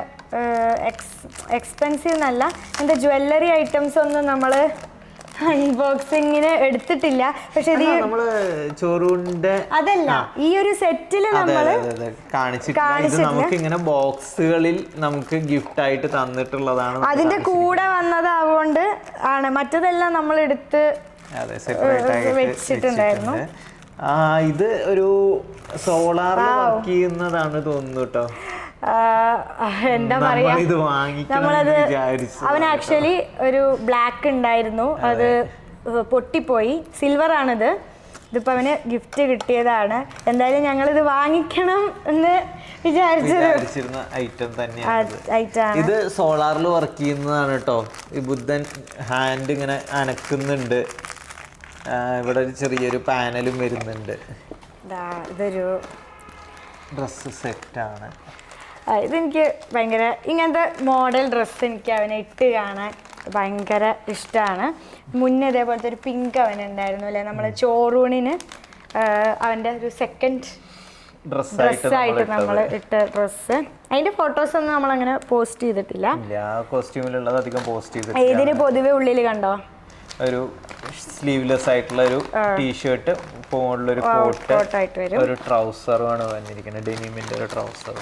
Speaker 1: എക്സ്പെൻസീവ് എന്നല്ല, അങ്ങനത്തെ ജ്വല്ലറി ഐറ്റംസ് ഒന്നും നമ്മൾ അൺബോക്സിങ്ങിന് എടുത്തിട്ടില്ല. പക്ഷെ അതല്ല, ഈ ഒരു സെറ്റില് നമ്മള്
Speaker 2: നമുക്ക് ഇങ്ങനെ ബോക്സുകളിൽ നമുക്ക് ഗിഫ്റ്റ് ആയിട്ട് തന്നിട്ടുള്ളതാണ്.
Speaker 1: അതിന്റെ കൂടെ വന്നതാവുകൊണ്ട് ആണ്. മറ്റതെല്ലാം നമ്മൾ എടുത്ത് വെച്ചിട്ടുണ്ടായിരുന്നു.
Speaker 2: ഇത് ഒരു സോളാറിൽ വർക്ക് ചെയ്യുന്നതാണ് തോന്നുന്നു കേട്ടോ.
Speaker 1: എന്താ പറയാ, നമ്മളത് അവൻ ആക്ച്വലി ഒരു ബ്ലാക്ക് ഉണ്ടായിരുന്നു, അത് പൊട്ടിപ്പോയി. സിൽവർ ആണിത്. ഇതിപ്പോ അവന് ഗിഫ്റ്റ് കിട്ടിയതാണ്. എന്തായാലും ഞങ്ങളിത് വാങ്ങിക്കണം എന്ന് വിചാരിച്ചിരുന്ന
Speaker 2: ഐറ്റം തന്നെയാണ്. ഇത് സോളാറിൽ വർക്ക് ചെയ്യുന്നതാണ് കേട്ടോ. ഈ ബുദ്ധൻ ഹാൻഡ് ഇങ്ങനെ അനക്കുന്നുണ്ട്. ഇവിടെ ഒരു ചെറിയൊരു പാനലും വരുന്നുണ്ട്.
Speaker 1: ഇതൊരു
Speaker 2: ഡ്രസ്സ് സെറ്റാണ്.
Speaker 1: ഇതെനിക്ക് ഭയങ്കര, ഇങ്ങനത്തെ മോഡൽ ഡ്രസ്സ് എനിക്ക് അവനെ ഇട്ട് കാണാൻ ഭയങ്കര ഇഷ്ടമാണ്. മുന്നേ ഇതേപോലത്തെ ഒരു പിങ്ക് അവനുണ്ടായിരുന്നു അല്ലേ, നമ്മളെ ചോറൂണിന് അവൻ്റെ ഒരു സെക്കൻഡ് ഡ്രസ്സായിട്ട് നമ്മൾ ഇട്ട ഡ്രസ്സ്. അതിന്റെ ഫോട്ടോസ് ഒന്നും നമ്മളങ്ങനെ പോസ്റ്റ് ചെയ്തിട്ടില്ല.
Speaker 2: കോസ്റ്റ്യൂമിലുള്ളത് അധികം പോസ്റ്റ് ചെയ്തിട്ടില്ല.
Speaker 1: ഇതിന് പൊതുവെ ഉള്ളിൽ കണ്ടോ
Speaker 2: ഒരു സ്ലീവ്ലെസ് ആയിട്ടുള്ള ഒരു ടീഷർട്ട്, ഫോണിലൊരു കോട്ടായിട്ട് വരും, ഒരു ട്രൗസറുമാണ് വന്നിരിക്കുന്നത്, ഡെനിമിന്റെ ഒരു ട്രൗസർ.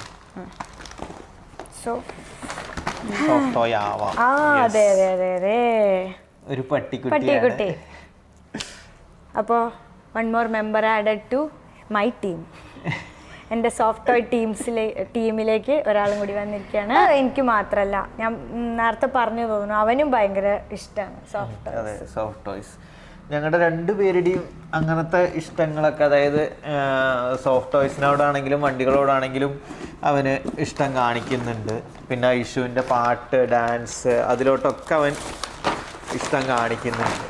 Speaker 2: ഒരു പട്ടിക്കുട്ടി.
Speaker 1: അപ്പോ one more member added to my team. എൻ്റെ സോഫ്റ്റ് ടോയ് ടീമിലേക്ക് ഒരാളും കൂടി വന്നിരിക്കുകയാണ്. എനിക്ക് മാത്രമല്ല, ഞാൻ നേരത്തെ പറഞ്ഞു തോന്നുന്നു, അവനും ഭയങ്കര ഇഷ്ടമാണ്
Speaker 2: സോഫ്റ്റ് ടോയ്സ്. ഞങ്ങളുടെ രണ്ടുപേരുടെയും അങ്ങനത്തെ ഇഷ്ടങ്ങളൊക്കെ, അതായത് സോഫ്റ്റ് ടോയ്സിനോടാണെങ്കിലും വണ്ടികളോടാണെങ്കിലും അവന് ഇഷ്ടം കാണിക്കുന്നുണ്ട്. പിന്നെ ഐഷുവിൻ്റെ പാട്ട്, ഡാൻസ്, അതിലോട്ടൊക്കെ അവൻ ഇഷ്ടം കാണിക്കുന്നുണ്ട്.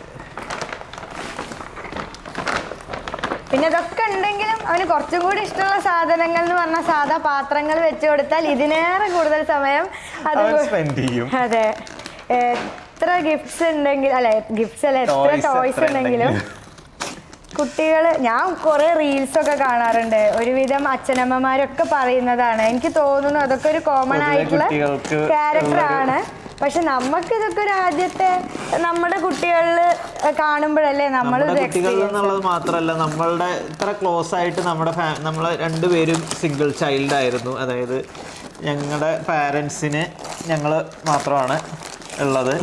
Speaker 1: പിന്നെ ഇതൊക്കെ ഉണ്ടെങ്കിലും അവന് കുറച്ചും കൂടി ഇഷ്ടമുള്ള സാധനങ്ങൾ എന്ന് പറഞ്ഞാൽ സാധാ പാത്രങ്ങൾ വെച്ച് കൊടുത്താൽ ഇതിനേറെ കൂടുതൽ സമയം അത്
Speaker 2: സ്പെൻഡ് ചെയ്യും.
Speaker 1: അതെ, എത്ര ഗിഫ്റ്റ്സ് ഉണ്ടെങ്കിൽ, അല്ലെ ഗിഫ്റ്റ്സ് അല്ല, എത്ര ടോയ്സ് ഉണ്ടെങ്കിലും കുട്ടികൾ, ഞാൻ കുറെ റീൽസ് ഒക്കെ കാണാറുണ്ട്, ഒരുവിധം അച്ഛനമ്മമാരൊക്കെ പറയുന്നതാണ്. എനിക്ക് തോന്നുന്നു അതൊക്കെ ഒരു കോമൺ ആയിട്ടുള്ള ക്യാരക്ടറാണ്. പക്ഷെ നമുക്ക് ഇതൊക്കെ ഒരു ആദ്യത്തെ നമ്മുടെ കുട്ടികളിൽ കാണുമ്പോഴല്ലേ നമ്മൾ
Speaker 2: എന്നുള്ളത് മാത്രമല്ല, നമ്മളുടെ ഇത്ര ക്ലോസ് ആയിട്ട് നമ്മൾ രണ്ടുപേരും സിംഗിൾ ചൈൽഡ് ആയിരുന്നു. അതായത് ഞങ്ങളുടെ പാരൻസിന് ഞങ്ങൾ മാത്രമാണ് ഉള്ളത്.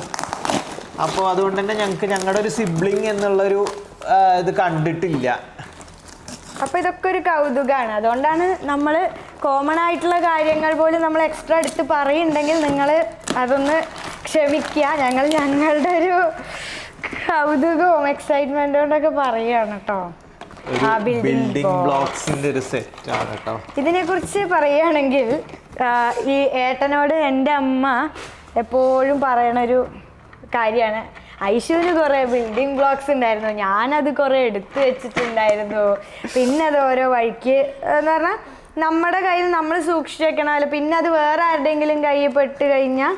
Speaker 2: അപ്പോൾ അതുകൊണ്ട് തന്നെ ഞങ്ങൾക്ക് ഞങ്ങളുടെ ഒരു സിബ്ലിങ് എന്നുള്ളൊരു ഇത് കണ്ടിട്ടില്ല.
Speaker 1: അപ്പോൾ ഇതൊക്കെ ഒരു കൗതുകമാണ്. അതുകൊണ്ടാണ് നമ്മൾ കോമൺ ആയിട്ടുള്ള കാര്യങ്ങൾ പോലും നമ്മൾ എക്സ്ട്രാ എടുത്ത് പറയുന്നുണ്ടെങ്കിൽ നിങ്ങൾ അതൊന്ന് ക്ഷമിക്കുക. ഞങ്ങൾ ഞങ്ങളുടെ ഒരു കൗതുകവും എക്സൈറ്റ്മെന്റ് കൊണ്ടൊക്കെ പറയുകയാണ് കേട്ടോ.
Speaker 2: ബിൽഡിംഗ് ബ്ലോക്സിന്റെ ഒരു സെറ്റ് ആണ് കേട്ടോ.
Speaker 1: ഇതിനെക്കുറിച്ച് പറയുകയാണെങ്കിൽ ഈ ഏട്ടനോട് എൻ്റെ അമ്മ എപ്പോഴും പറയണൊരു കാര്യമാണ്, ഐഷുവിന് കുറേ ബിൽഡിംഗ് ബ്ലോക്സ് ഉണ്ടായിരുന്നു, ഞാനത് കുറേ എടുത്തു വെച്ചിട്ടുണ്ടായിരുന്നു. പിന്നെ അത് ഓരോ വഴിക്ക് എന്ന് പറഞ്ഞാൽ നമ്മുടെ കയ്യിൽ നമ്മൾ സൂക്ഷിച്ചു വെക്കണമല്ലോ. പിന്നെ അത് വേറെ ആരുടെയെങ്കിലും കയ്യിൽ പെട്ട് കഴിഞ്ഞാൽ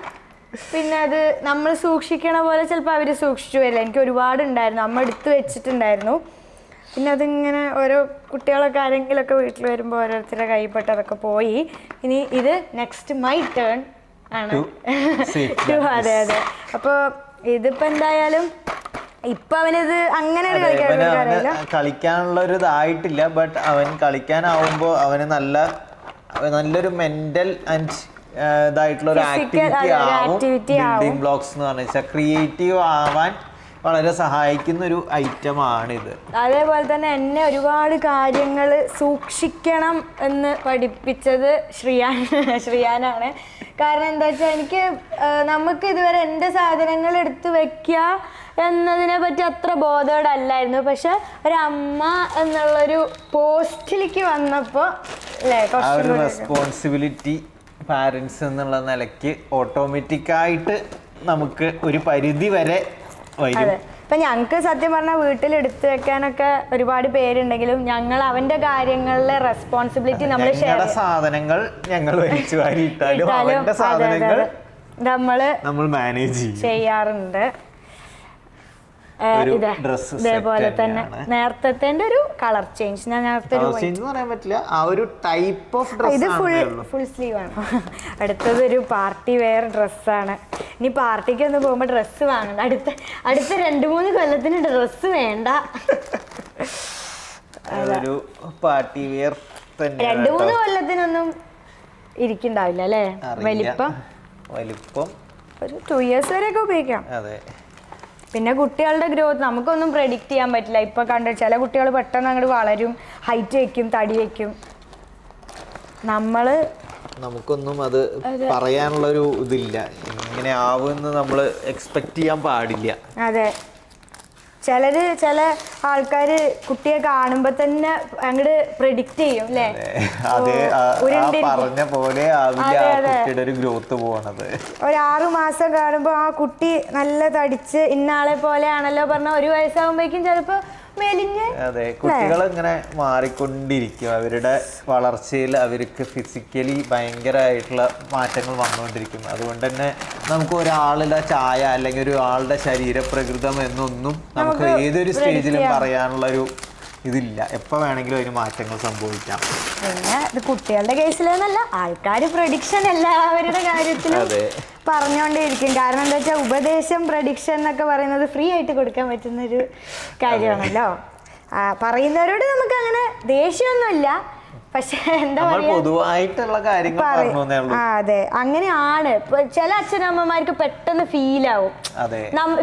Speaker 1: പിന്നെ അത് നമ്മൾ സൂക്ഷിക്കണ പോലെ ചിലപ്പോൾ അവർ സൂക്ഷിച്ചു വരില്ല. എനിക്ക് ഒരുപാടുണ്ടായിരുന്നു, അമ്മ എടുത്തു വെച്ചിട്ടുണ്ടായിരുന്നു. പിന്നെ അതിങ്ങനെ ഓരോ കുട്ടികളൊക്കെ ആരെങ്കിലുമൊക്കെ വീട്ടിൽ വരുമ്പോൾ ഓരോരുത്തരുടെ കയ്യിൽപ്പെട്ട് അതൊക്കെ പോയി. ഇനി ഇത് നെക്സ്റ്റ് മൈ ടേൺ ആണ്. അതെ അതെ. അപ്പോൾ ഇതിപ്പോൾ എന്തായാലും ഇപ്പൊ അവനിത് അങ്ങനെ
Speaker 2: കളിക്കാനുള്ള ഒരു ഇതായിട്ടില്ല. ബട്ട് അവൻ കളിക്കാനാവുമ്പോൾ അവന് നല്ലൊരു മെന്റൽ ആൻഡ് ഇതായിട്ടുള്ള ഒരു ആക്ടിവിറ്റി ആവും. ബിൽഡിംഗ് ബ്ലോക്സ് എന്ന് പറഞ്ഞാൽ ക്രിയേറ്റീവ് ആവാൻ വളരെ സഹായിക്കുന്ന ഒരു ഐറ്റമാണിത്.
Speaker 1: അതേപോലെ തന്നെ എന്നെ ഒരുപാട് കാര്യങ്ങൾ സൂക്ഷിക്കണം എന്ന് പഠിപ്പിച്ചത് ശ്രിയാനാണ്. കാരണം എന്താ വെച്ചാൽ നമുക്ക് ഇതുവരെ എൻ്റെ സാധനങ്ങൾ എടുത്ത് വെക്കുക എന്നതിനെ പറ്റി അത്ര ബോധവടല്ലായിരുന്നു. പക്ഷെ ഒരമ്മ എന്നുള്ളൊരു പോസ്റ്റിലേക്ക് വന്നപ്പോൾ
Speaker 2: റെസ്പോൺസിബിലിറ്റി പാരൻസ് എന്നുള്ള നിലയ്ക്ക് ഓട്ടോമാറ്റിക്കായിട്ട് നമുക്ക് ഒരു പരിധി വരെ വരും.
Speaker 1: ഇപ്പൊ ഞങ്ങൾക്ക് സത്യം പറഞ്ഞാൽ വീട്ടിൽ എടുത്തു വെക്കാനൊക്കെ ഒരുപാട് പേരുണ്ടെങ്കിലും ഞങ്ങൾ അവന്റെ കാര്യങ്ങളിലെ റെസ്പോൺസിബിലിറ്റി നമ്മൾ
Speaker 2: സാധനങ്ങൾ ഞങ്ങൾ വലിച്ചു വാരിയിട്ടാലും അവന്റെ സാധനങ്ങൾ നമ്മൾ മാനേജ് ചെയ്യാറുണ്ട്.
Speaker 1: ഇതേപോലെ തന്നെ നേരത്തെ ഒരു കളർ ചേഞ്ച്, ഞാൻ നേരത്തെ ഇത് ഫുൾ സ്ലീവ് ആണ്. അടുത്തത് ഒരു പാർട്ടി വെയർ ഡ്രസ്സാണ്. ഇനി പാർട്ടിക്ക് ഒന്ന് പോകുമ്പോൾ ഡ്രസ്സ് വാങ്ങണ്ട, അടുത്ത 2-3 കൊല്ലത്തിന് ഡ്രസ്സ് വേണ്ട. 2-3 കൊല്ലത്തിനൊന്നും ഇരിക്കണ്ടാവില്ല അല്ലേ? വലിപ്പം ഒരു 2 years വരെയൊക്കെ ഉപയോഗിക്കാം. പിന്നെ കുട്ടികളുടെ ഗ്രോത്ത് നമുക്കൊന്നും പ്രെഡിക്റ്റ് ചെയ്യാൻ പറ്റില്ല. ഇപ്പൊ കണ്ട ചില കുട്ടികൾ പെട്ടെന്ന് അങ്ങോട്ട് വളരും, ഹൈറ്റ് വെക്കും, തടി വെക്കും.
Speaker 2: നമുക്കൊന്നും അത് പറയാനുള്ള ഒരു ഇതില്ല, ഇങ്ങനെ ആവുമെന്ന് നമ്മൾ എക്സ്പെക്ട് ചെയ്യാൻ പാടില്ല.
Speaker 1: അതെ, ചില ആൾക്കാര് കുട്ടിയെ കാണുമ്പോ തന്നെ അങ്ങോട്ട് പ്രെഡിക്റ്റ് ചെയ്യും അല്ലേ,
Speaker 2: പറഞ്ഞ പോലെ കുട്ടിയുടെ ഒരു ഗ്രോത്ത് പോണത്.
Speaker 1: ഒരു 6 മാസം കാണുമ്പോ ആ കുട്ടി നല്ല തടിച്ച് ഇന്നാളെ പോലെയാണല്ലോ പറഞ്ഞ 1 വയസ്സാകുമ്പോഴേക്കും ചിലപ്പോ മെലിഞ്ഞ്.
Speaker 2: അതെ, കുട്ടികൾ ഇങ്ങനെ മാറിക്കൊണ്ടിരിക്കും. അവരുടെ വളർച്ചയിൽ അവർക്ക് ഫിസിക്കലി ഭയങ്കരമായിട്ടുള്ള മാറ്റങ്ങൾ വന്നുകൊണ്ടിരിക്കും. അതുകൊണ്ട് തന്നെ നമുക്ക് ഒരാളുടെ ചായ അല്ലെങ്കിൽ ഒരാളുടെ ശരീരപ്രകൃതം എന്നൊന്നും നമുക്ക് ഏതൊരു സ്റ്റേജിലും പറയാനുള്ളൊരു ഇതില്ല. എപ്പോൾ വേണമെങ്കിലും അതിന് മാറ്റങ്ങൾ സംഭവിക്കാം.
Speaker 1: പിന്നെ ഇത് കുട്ടികളുടെ കേസിലെന്നല്ല, ആൾക്കാർ പ്രഡിക്ഷൻ എല്ലാവരുടെ കാര്യത്തിലും പറഞ്ഞുകൊണ്ടേയിരിക്കും. കാരണം എന്താ വെച്ചാൽ ഉപദേശം, പ്രഡിക്ഷൻ എന്നൊക്കെ പറയുന്നത് ഫ്രീ ആയിട്ട് കൊടുക്കാൻ പറ്റുന്ന ഒരു കാര്യമാണല്ലോ. പറയുന്നവരോട് നമുക്ക് അങ്ങനെ ദേഷ്യമൊന്നുമില്ല, പക്ഷെ എന്താ പറയാ,
Speaker 2: പൊതുവായിട്ടുള്ള കാര്യങ്ങൾ.
Speaker 1: അതെ, അങ്ങനെയാണ്. ചില അച്ഛനമ്മമാർക്ക് പെട്ടെന്ന് ഫീൽ ആവും.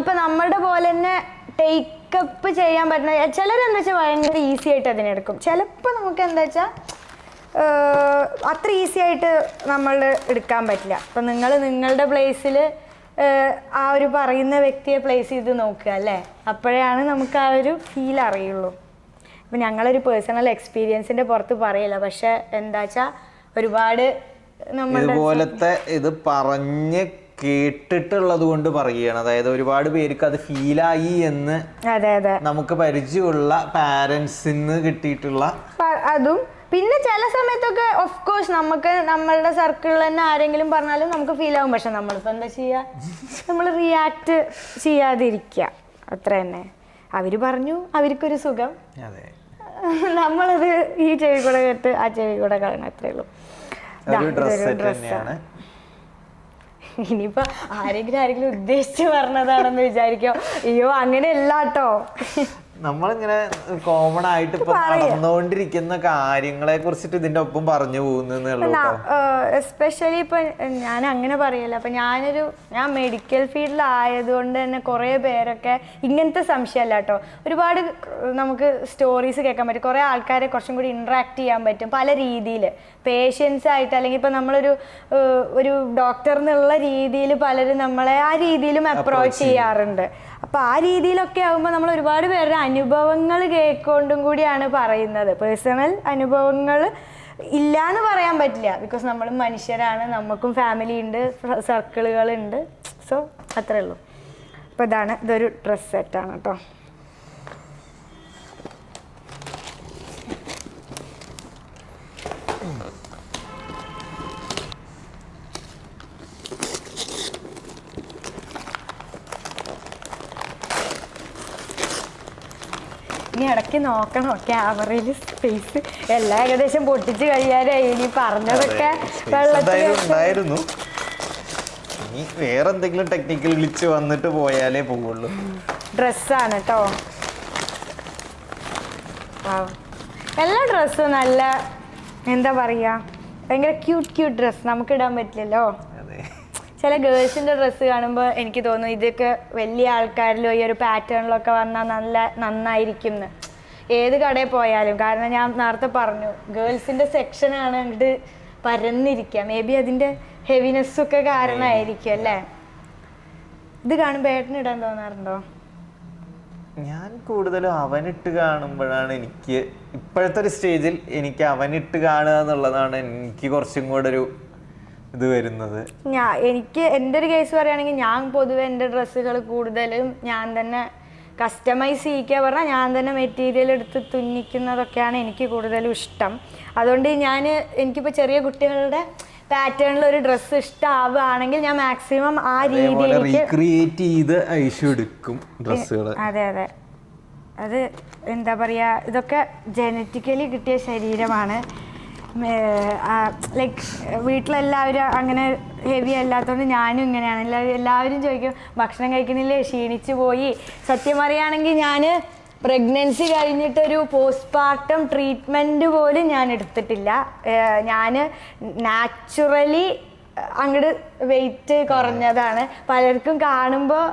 Speaker 1: ഇപ്പൊ നമ്മളുടെ പോലെ തന്നെ ടേക്കപ്പ് ചെയ്യാൻ പറ്റുന്ന ചിലരെന്താ വെച്ചാൽ ഭയങ്കര ഈസി ആയിട്ട് അതിനെടുക്കും. ചിലപ്പോൾ നമുക്ക് എന്താ വെച്ചാൽ അത്ര ഈസി ആയിട്ട് നമ്മൾ എടുക്കാൻ പറ്റില്ല. അപ്പം നിങ്ങളുടെ പ്ലേസിൽ ആ ഒരു പറയുന്ന വ്യക്തിയെ പ്ലേസ് ചെയ്ത് നോക്കുക അല്ലേ, അപ്പോഴാണ് നമുക്ക് ആ ഒരു ഫീൽ അറിയുള്ളൂ. അപ്പം ഞങ്ങളൊരു പേഴ്സണൽ എക്സ്പീരിയൻസിൻ്റെ പുറത്ത് പറയില്ല, പക്ഷെ എന്താ വെച്ചാൽ ഒരുപാട്
Speaker 2: ഇതുപോലത്തെ ഇത് പറഞ്ഞ് കേട്ടിട്ടുള്ളത് കൊണ്ട് പറയുകയാണ്. അതായത് ഒരുപാട് പേർക്ക് അത് ഫീലായി എന്ന് നമുക്ക് പരിചയമുള്ള പാരന്റ്സിന് കിട്ടിയിട്ടുള്ള
Speaker 1: അതും. പിന്നെ ചില സമയത്തൊക്കെ ഓഫ് കോഴ്സ് നമുക്ക് നമ്മളുടെ സർക്കിളിൽ തന്നെ ആരെങ്കിലും പറഞ്ഞാലും നമുക്ക് ഫീൽ ആവും. പക്ഷെ നമ്മളിപ്പോൾ എന്താ ചെയ്യുക, നമ്മൾ റിയാക്ട് ചെയ്യാതിരിക്കുക, അത്ര തന്നെ. അവര് പറഞ്ഞു, അവർക്കൊരു സുഖം, നമ്മളത് ഈ ചെവി കൂടെ കേട്ട് ആ ചെവി കൂടെ കളയണം, അത്രേ ഉള്ളൂ. ഡ്രസ്സാണ്. ഇനിയിപ്പോ ആരെങ്കിലും ഉദ്ദേശിച്ച് പറഞ്ഞതാണെന്ന് വിചാരിക്കോ, അയ്യോ അങ്ങനെയല്ല കേട്ടോ.
Speaker 2: നമ്മളിങ്ങനെ കോമൺ ആയിട്ട് ഇപ്പൊ നടന്നുകൊണ്ടിരിക്കുന്ന കാര്യങ്ങളെ കുറിച്ചിട്ട് ഇതിന്റെ ഒപ്പം പറഞ്ഞു പോകുന്നു.
Speaker 1: എസ്പെഷ്യലി ഇപ്പൊ ഞാൻ അങ്ങനെ പറയല്ല, അപ്പൊ ഞാൻ മെഡിക്കൽ ഫീൽഡിൽ ആയതുകൊണ്ട് തന്നെ കുറെ പേരൊക്കെ ഇങ്ങനത്തെ സംശയമല്ല കേട്ടോ, ഒരുപാട് നമുക്ക് സ്റ്റോറീസ് കേൾക്കാൻ പറ്റും. കുറെ ആൾക്കാരെ കുറച്ചും കൂടി ഇന്ററാക്ട് ചെയ്യാൻ പറ്റും പല രീതിയിൽ, പേഷ്യൻസ് ആയിട്ട്, അല്ലെങ്കിൽ ഇപ്പൊ ഒരു ഡോക്ടർ എന്നുള്ള രീതിയിൽ പലരും നമ്മളെ ആ രീതിയിലും അപ്രോച്ച് ചെയ്യാറുണ്ട്. അപ്പോൾ ആ രീതിയിലൊക്കെ ആകുമ്പോൾ നമ്മൾ ഒരുപാട് പേരുടെ അനുഭവങ്ങൾ കേൾക്കൊണ്ടും കൂടിയാണ് പറയുന്നത്. പേഴ്സണൽ അനുഭവങ്ങൾ ഇല്ല എന്ന് പറയാൻ പറ്റില്ല, ബിക്കോസ് നമ്മൾ മനുഷ്യരാണ്, നമുക്കും ഫാമിലി ഉണ്ട്, സർക്കിളുകളുണ്ട്. സോ അത്രേ ഉള്ളൂ. അപ്പോൾ ഇതൊരു ഡ്രസ് സെറ്റാണ് കേട്ടോ. ഇനി ഇടയ്ക്ക് നോക്കണോ ക്യാമറയിൽ സ്പേസ് എല്ലാം ഏകദേശം പൊട്ടിച്ച് കഴിയാനായി. ഇനി പറഞ്ഞതൊക്കെ
Speaker 2: വെള്ളത്തിലായിരുന്നു. ഇനി വേറെ എന്തെങ്കിലും ടെക്നിക്കൽ ഗ്ലിച്ച് വന്നിട്ട് പോയാലേ പോകുള്ളൂ.
Speaker 1: ഡ്രസ്സാണ് കേട്ടോ, എല്ലാ ഡ്രസ്സും നല്ല എന്താ പറയാ, ഭയങ്കര ക്യൂട്ട് ഡ്രസ്സ് നമുക്ക് ഇടാൻ പറ്റില്ലല്ലോ. ചില ഗേൾസിൻ്റെ ഡ്രസ്സ് കാണുമ്പോൾ എനിക്ക് തോന്നുന്നു ഇതൊക്കെ വലിയ ആൾക്കാരിലോ ഈ ഒരു പാറ്റേണിലൊക്കെ വന്നാൽ നന്നായിരിക്കും എന്ന്, ഏത് കടയിൽ പോയാലും. കാരണം ഞാൻ നേരത്തെ പറഞ്ഞു, ഗേൾസിൻ്റെ സെക്ഷനാണ് അങ്ങോട്ട് പരന്നിരിക്കുക. മേ ബി അതിൻ്റെ ഹെവിനെസ്സൊക്കെ കാരണമായിരിക്കും അല്ലേ. ഇത് കാണുമ്പോൾ ഏട്ടന് ഇടാൻ തോന്നാറുണ്ടോ?
Speaker 2: ഞാൻ കൂടുതലും അവനിട്ട് കാണുമ്പോഴാണ് എനിക്ക് ഇപ്പോഴത്തെ ഒരു സ്റ്റേജിൽ എനിക്ക് അവനിട്ട് കാണുക എന്നുള്ളതാണ് എനിക്ക് കുറച്ചും കൂടെ ഒരു ഇത് വരുന്നത്.
Speaker 1: എനിക്ക് എൻ്റെ ഒരു കേസ് പറയുകയാണെങ്കിൽ, ഞാൻ പൊതുവെ എൻ്റെ ഡ്രസ്സുകൾ കൂടുതലും ഞാൻ തന്നെ കസ്റ്റമൈസ് ചെയ്യിക്കുക പറഞ്ഞാൽ ഞാൻ തന്നെ മെറ്റീരിയൽ എടുത്ത് തുന്നിക്കുന്നതൊക്കെയാണ് എനിക്ക് കൂടുതലും ഇഷ്ടം. അതുകൊണ്ട് എനിക്കിപ്പോൾ ചെറിയ കുട്ടികളുടെ പാറ്റേണിൽ ഒരു ഡ്രസ്സ് ഇഷ്ടമാവുകയാണെങ്കിൽ ഞാൻ മാക്സിമം ആ രീതിയിൽ അതെ അത് എന്താ പറയുക, ഇതൊക്കെ ജനറ്റിക്കലി കിട്ടിയ ശരീരമാണ്. ലൈക്ക് വീട്ടിലെല്ലാവരും അങ്ങനെ ഹെവി അല്ലാത്തതുകൊണ്ട് ഞാനും ഇങ്ങനെയാണ്. എല്ലാവരും ചോദിക്കും ഭക്ഷണം കഴിക്കണില്ലേ, ക്ഷീണിച്ചു പോയി. സത്യം പറയുകയാണെങ്കിൽ ഞാൻ പ്രഗ്നൻസി കഴിഞ്ഞിട്ടൊരു പോസ്റ്റ്പാർട്ടം ട്രീറ്റ്മെൻറ്റ് പോലും ഞാൻ എടുത്തിട്ടില്ല. ഞാൻ നാച്ചുറലി അങ്ങോട്ട് വെയിറ്റ് കുറഞ്ഞതാണ്. പലർക്കും കാണുമ്പോൾ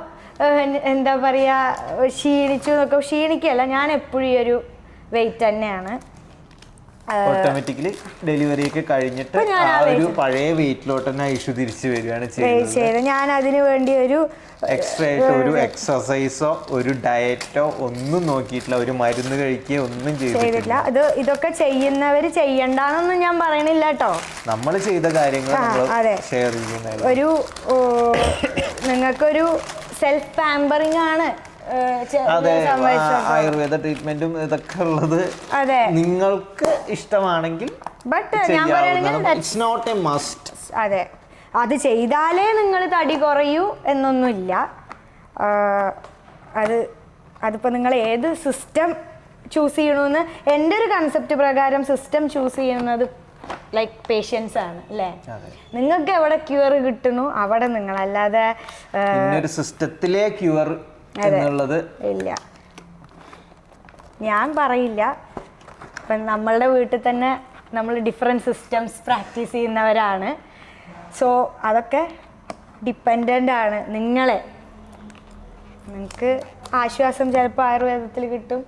Speaker 1: എന്താ പറയുക ക്ഷീണിച്ചു എന്നൊക്കെ, ക്ഷീണിക്കല്ല, ഞാൻ എപ്പോഴും ഈ ഒരു വെയിറ്റ് തന്നെയാണ്.
Speaker 2: ഓട്ടോമാറ്റിക്കലി ഡെലിവറി ഒക്കെ കഴിഞ്ഞിട്ട് ആ ഒരു പഴയ വെയിറ്റിലോട്ട് തന്നെ ഐഷു തിരിച്ചു വരികയാണ്
Speaker 1: ചെയ്തത്. ഞാൻ അതിനു വേണ്ടി ഒരു
Speaker 2: എക്സ്ട്രാ ആയിട്ട് ഒരു എക്സസൈസോ ഒരു ഡയറ്റോ ഒന്നും നോക്കിയിട്ടില്ല, ഒരു മരുന്ന് കഴിക്കുകയോ ഒന്നും ചെയ്തിട്ടില്ല.
Speaker 1: ഇതൊക്കെ ചെയ്യുന്നവര് ചെയ്യണ്ടെന്നൊന്നും ഞാൻ പറയണില്ല കേട്ടോ.
Speaker 2: നമ്മൾ ചെയ്ത കാര്യങ്ങൾ ഷെയർ ചെയ്യുന്ന
Speaker 1: ഒരു നിങ്ങൾക്കൊരു സെൽഫ് പാമ്പറിംഗ് ആണ്.
Speaker 2: അതെ, ആയുർവേദ ട്രീറ്റ്മെന്റും ഇതൊക്കെ ഉള്ളത് നിങ്ങൾക്ക് ഇഷ്ടമാണെങ്കിൽ ഇറ്റ്സ് നോട്ട് എ മസ്റ്റ്.
Speaker 1: അതെ, അത് ചെയ്താലേ നിങ്ങൾ തടി കുറയൂ എന്നൊന്നുമില്ല. അതിപ്പോൾ നിങ്ങൾ ഏത് സിസ്റ്റം ചൂസ് ചെയ്യണമെന്ന് എൻ്റെ ഒരു കൺസെപ്റ്റ് പ്രകാരം സിസ്റ്റം ചൂസ് ചെയ്യുന്നത് ലൈക്ക് പേഷ്യൻസ് ആണ് അല്ലേ. നിങ്ങൾക്ക് എവിടെ ക്യൂർ കിട്ടുന്നു അവിടെ നിങ്ങൾ, അല്ലാതെ
Speaker 2: ഒരു സിസ്റ്റത്തിലെ ക്യൂർ എന്നുള്ളത്
Speaker 1: ഇല്ല. ഞാൻ പറയില്ല. ഇപ്പം നമ്മളുടെ വീട്ടിൽ തന്നെ നമ്മൾ ഡിഫറെൻറ്റ് സിസ്റ്റംസ് പ്രാക്ടീസ് ചെയ്യുന്നവരാണ്. സോ അതൊക്കെ ഡിപ്പെൻഡൻ്റ് ആണ് നിങ്ങളെ. നിങ്ങൾക്ക് ആശ്വാസം ചിലപ്പോൾ ആയുർവേദത്തിൽ കിട്ടും,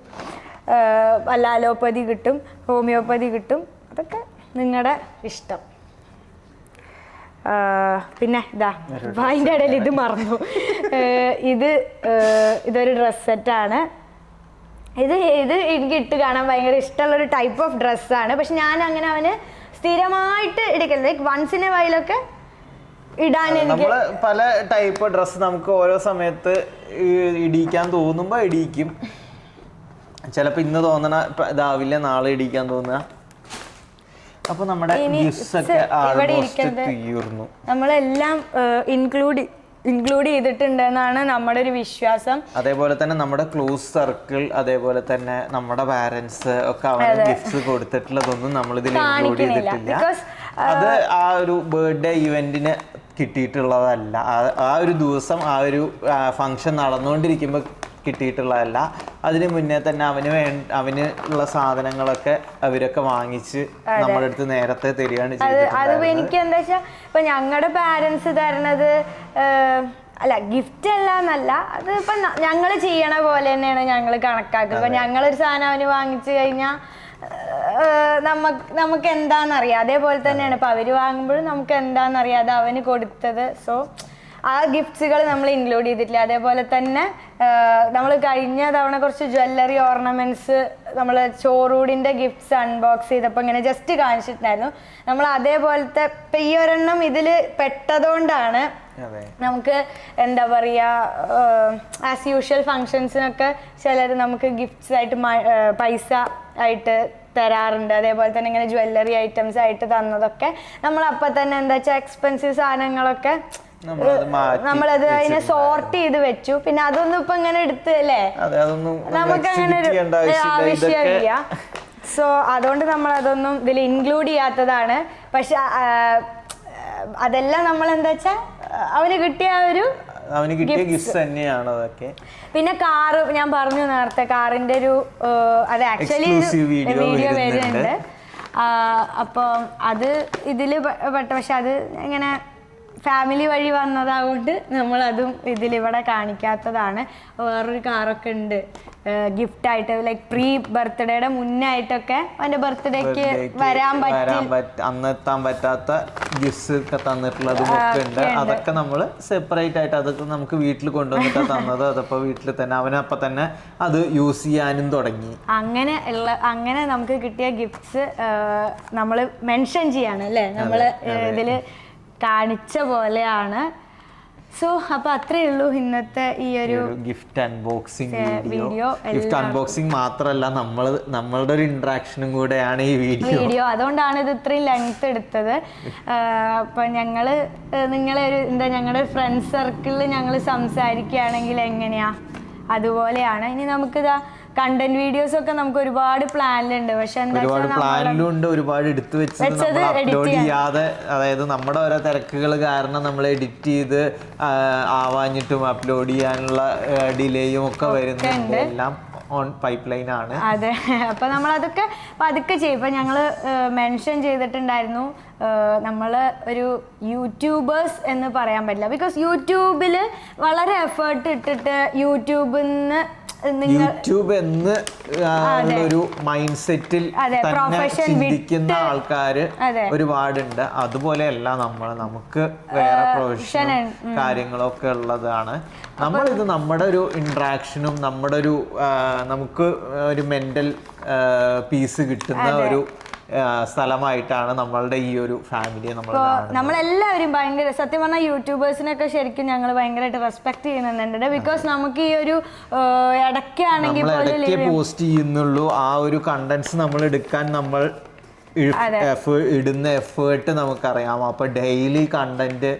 Speaker 1: അല്ല അലോപ്പതി കിട്ടും, ഹോമിയോപ്പതി കിട്ടും, അതൊക്കെ നിങ്ങളുടെ ഇഷ്ടം. പിന്നെ അതിൻ്റെ ഇടയിൽ ഇത് മറന്നു. ഇതൊരു ഡ്രസ് സെറ്റാണ്. ഇത് എനിക്ക് ഇട്ട് കാണാൻ ഭയങ്കര ഇഷ്ടമുള്ളൊരു ടൈപ്പ് ഓഫ് ഡ്രസ്സാണ്. പക്ഷെ ഞാൻ അങ്ങനെ അവന് സ്ഥിരമായിട്ട് എടുക്കില്ല. ലൈക്ക് വൺസ് ഇൻ എ വൈലൊക്കെ ഇടാൻ എനിക്ക്
Speaker 2: പല ടൈപ്പ് ഡ്രസ്സ് നമുക്ക് ഓരോ സമയത്ത് ഇടിക്കാൻ തോന്നുമ്പോൾ ഇടിക്കും. ചിലപ്പോൾ ഇന്ന് തോന്നണ ഇതാവില്ല, നാളെ ഇടിക്കാൻ തോന്നുക. അപ്പൊ നമ്മുടെ
Speaker 1: നമ്മളെല്ലാം ഇൻക്ലൂഡ് ചെയ്തിട്ടുണ്ടെന്നാണ് നമ്മുടെ ഒരു വിശ്വാസം.
Speaker 2: അതേപോലെ തന്നെ നമ്മുടെ ക്ലോസ് സർക്കിൾ, അതേപോലെ തന്നെ നമ്മുടെ പാരന്റ്സ് ഒക്കെ അവന് ഗിഫ്റ്റ്സ് കൊടുത്തിട്ടുള്ളതൊന്നും നമ്മൾ ഇതിൽ ഇൻക്ലൂഡ് ചെയ്തിട്ടില്ല. അത് ആ ഒരു ബർത്ത്ഡേ ഇവന്റിന് കിട്ടിയിട്ടുള്ളതല്ല. ആ ഒരു ദിവസം ആ ഒരു ഫംഗ്ഷൻ നടന്നുകൊണ്ടിരിക്കുമ്പോൾ കിട്ടിയിട്ടുള്ളതല്ല. അതിന് മുന്നേ തന്നെ അവന് ഉള്ള സാധനങ്ങളൊക്കെ അവരൊക്കെ വാങ്ങിച്ച് നമ്മുടെ അടുത്ത് നേരത്തെ തരികയാണ് ചെയ്തത്.
Speaker 1: അത് എനിക്ക് എന്താ വെച്ചാൽ ഇപ്പൊ ഞങ്ങളുടെ പാരന്റ്സ് തരണത് അല്ല ഗിഫ്റ്റ് അല്ല എന്നല്ല, അത് ഇപ്പൊ ഞങ്ങൾ ചെയ്യണ പോലെ തന്നെയാണ് ഞങ്ങൾ കണക്കാക്കുക. ഇപ്പൊ ഞങ്ങളൊരു സാധനം അവന് വാങ്ങിച്ചു കഴിഞ്ഞാൽ നമുക്ക് എന്താണെന്നറിയാം. അതേപോലെ തന്നെയാണ് ഇപ്പൊ അവര് വാങ്ങുമ്പോഴും നമുക്ക് എന്താണെന്നറിയാം, അത് അവന് കൊടുത്തത്. സോ ആ ഗിഫ്റ്റ്സുകൾ നമ്മൾ ഇൻക്ലൂഡ് ചെയ്തിട്ടില്ല. അതേപോലെ തന്നെ നമ്മൾ കഴിഞ്ഞ തവണ കുറച്ച് ജ്വല്ലറി ഓർണമെന്റ്സ് നമ്മൾ ചോറൂടിന്റെ ഗിഫ്റ്റ്സ് അൺബോക്സ് ചെയ്തപ്പോൾ ഇങ്ങനെ ജസ്റ്റ് കാണിച്ചിട്ടുണ്ടായിരുന്നു. നമ്മൾ അതേപോലത്തെ ഇപ്പം ഈ ഒരെണ്ണം ഇതിൽ പെട്ടതുകൊണ്ടാണ് നമുക്ക് എന്താ പറയുക ആസ് യൂഷ്വൽ ഫങ്ഷൻസിനൊക്കെ ചിലർ നമുക്ക് ഗിഫ്റ്റ്സ് ആയിട്ട് പൈസ ആയിട്ട് തരാറുണ്ട്. അതേപോലെ തന്നെ ഇങ്ങനെ ജ്വല്ലറി ഐറ്റംസ് ആയിട്ട് തന്നതൊക്കെ നമ്മൾ അപ്പം തന്നെ എന്താ വെച്ചാൽ എക്സ്പെൻസീവ് സാധനങ്ങളൊക്കെ നമ്മളത് അതിനെ സോർട്ട് ചെയ്ത് വെച്ചു. പിന്നെ അതൊന്നും ഇപ്പൊ ഇങ്ങനെ എടുത്തല്ലേ നമുക്ക് അങ്ങനെ ഒരു ആവശ്യമില്ല. സോ അതുകൊണ്ട് നമ്മൾ അതൊന്നും ഇതിൽ ഇൻക്ലൂഡ് ചെയ്യാത്തതാണ്. പക്ഷെ അതെല്ലാം നമ്മൾ എന്താ വെച്ചാ അവന് കിട്ടിയ ഒരു
Speaker 2: ഗിഫ്റ്റ് തന്നെയാണ് അതൊക്കെ.
Speaker 1: പിന്നെ കാറ് ഞാൻ പറഞ്ഞു നേരത്തെ, കാറിന്റെ ഒരു അത് ആക്ച്വലി വീഡിയോ വരുന്നുണ്ട്. അപ്പോൾ അത് ഇതിൽ പെട്ട, പക്ഷെ അത് ഇങ്ങനെ ഫാമിലി വഴി വന്നതാകൊണ്ട് നമ്മളതും ഇതിലിവിടെ കാണിക്കാത്തതാണ്. വേറൊരു കാറൊക്കെ ഉണ്ട് ഗിഫ്റ്റായിട്ട്, ലൈക്ക് പ്രീ ബർത്ത്ഡേയുടെ മുന്നായിട്ടൊക്കെ അവൻ്റെ ബർത്ത്ഡേക്ക്
Speaker 2: അന്നെത്താൻ പറ്റാത്ത ഗിഫ്റ്റ്സ് ഒക്കെ തന്നിട്ടുള്ളതും ഒക്കെ ഉണ്ട്. അതൊക്കെ നമ്മൾ സെപ്പറേറ്റ് ആയിട്ട് അതൊക്കെ നമുക്ക് വീട്ടിൽ കൊണ്ടുവന്നിട്ട് തന്നത്. അതപ്പോൾ വീട്ടിൽ തന്നെ അവനപ്പം തന്നെ അത് യൂസ് ചെയ്യാനും തുടങ്ങി.
Speaker 1: അങ്ങനെ നമുക്ക് കിട്ടിയ ഗിഫ്റ്റ്സ് നമ്മൾ മെൻഷൻ ചെയ്യാണ് അല്ലേ, നമ്മൾ ഇതിൽ കാണിച്ച പോലെയാണ്. സോ അപ്പൊ അത്രേ ഉള്ളൂ ഇന്നത്തെ ഈ ഒരു
Speaker 2: gift unboxing video. Gift unboxing മാത്രമല്ല, നമ്മളുടെ ഒരു ഇന്ററാക്ഷനും കൂടെയാണ് ഈ വീഡിയോ.
Speaker 1: അതുകൊണ്ടാണ് ഇത് ഇത്രയും ലെങ്ത് എടുത്തത്. അപ്പൊ നിങ്ങളെ ഒരു ഞങ്ങളുടെ ഫ്രണ്ട് സർക്കിളിൽ ഞങ്ങൾ സംസാരിക്കുകയാണെങ്കിൽ എങ്ങനെയാ അതുപോലെയാണ്. ഇനി നമുക്കിതാ കണ്ടന്റ് വീഡിയോസ് ഒക്കെ നമുക്ക് ഒരുപാട് പ്ലാനിലുണ്ട്. പക്ഷെ
Speaker 2: ഒരുപാട് എടുത്തു വെച്ചത് അപ്ലോഡ് ചെയ്യാതെ, അതായത് നമ്മുടെ ഓരോ തിരക്കുകൾ കാരണം നമ്മൾ എഡിറ്റ് ചെയ്ത് ആവാഞ്ഞിട്ടും അപ്ലോഡ് ചെയ്യാനുള്ള ഡിലേയും ഒക്കെ വരുന്നുണ്ട്. എല്ലാം ഓൺ പൈപ്പ് ലൈൻ ആണ്.
Speaker 1: അതെ, അപ്പൊ നമ്മളതൊക്കെ പതുക്കെ ചെയ്യും. ഇപ്പൊ ഞങ്ങള് മെൻഷൻ ചെയ്തിട്ടുണ്ടായിരുന്നു നമ്മൾ ഒരു യൂട്യൂബേഴ്സ് എന്ന് പറയാൻ പറ്റില്ല. ബിക്കോസ് യൂട്യൂബില് വളരെ എഫേർട്ട് ഇട്ടിട്ട്
Speaker 2: യൂട്യൂബ് എന്ന് ഒരു മൈൻഡ് സെറ്റിൽ തന്നെ ചിന്തിക്കുന്ന ആൾക്കാര് ഒരുപാടുണ്ട്. അതുപോലെയല്ല നമുക്ക് വേറെ പ്രൊഫഷൻ കാര്യങ്ങളൊക്കെ ഉള്ളതാണ്. നമ്മളിത് നമ്മുടെ ഒരു ഇന്ററാക്ഷനും നമ്മുടെ ഒരു നമുക്ക് ഒരു മെന്റൽ പീസ് കിട്ടുന്ന ഒരു സ്ഥലമായിട്ടാണ് നമ്മളുടെ ഈ ഒരു ഫാമിലിയെ
Speaker 1: നമ്മളെല്ലാവരും ഭയങ്കര, സത്യം പറഞ്ഞാൽ യൂട്യൂബേഴ്സിനൊക്കെ ശരിക്കും ഞങ്ങൾ ഭയങ്കരമായിട്ട് റെസ്പെക്ട് ചെയ്യുന്നുണ്ട്. ബിക്കോസ് നമുക്ക് ഈ ഒരു
Speaker 2: ഇടയ്ക്ക് പോസ്റ്റ് ചെയ്യുന്നുള്ളൂ. ആ ഒരു കണ്ടന്റ്സ് നമ്മൾ എടുക്കാൻ നമ്മൾ ഇടുന്ന എഫേർട്ട് നമുക്കറിയാം. അപ്പൊ ഡെയിലി കണ്ടന്റ്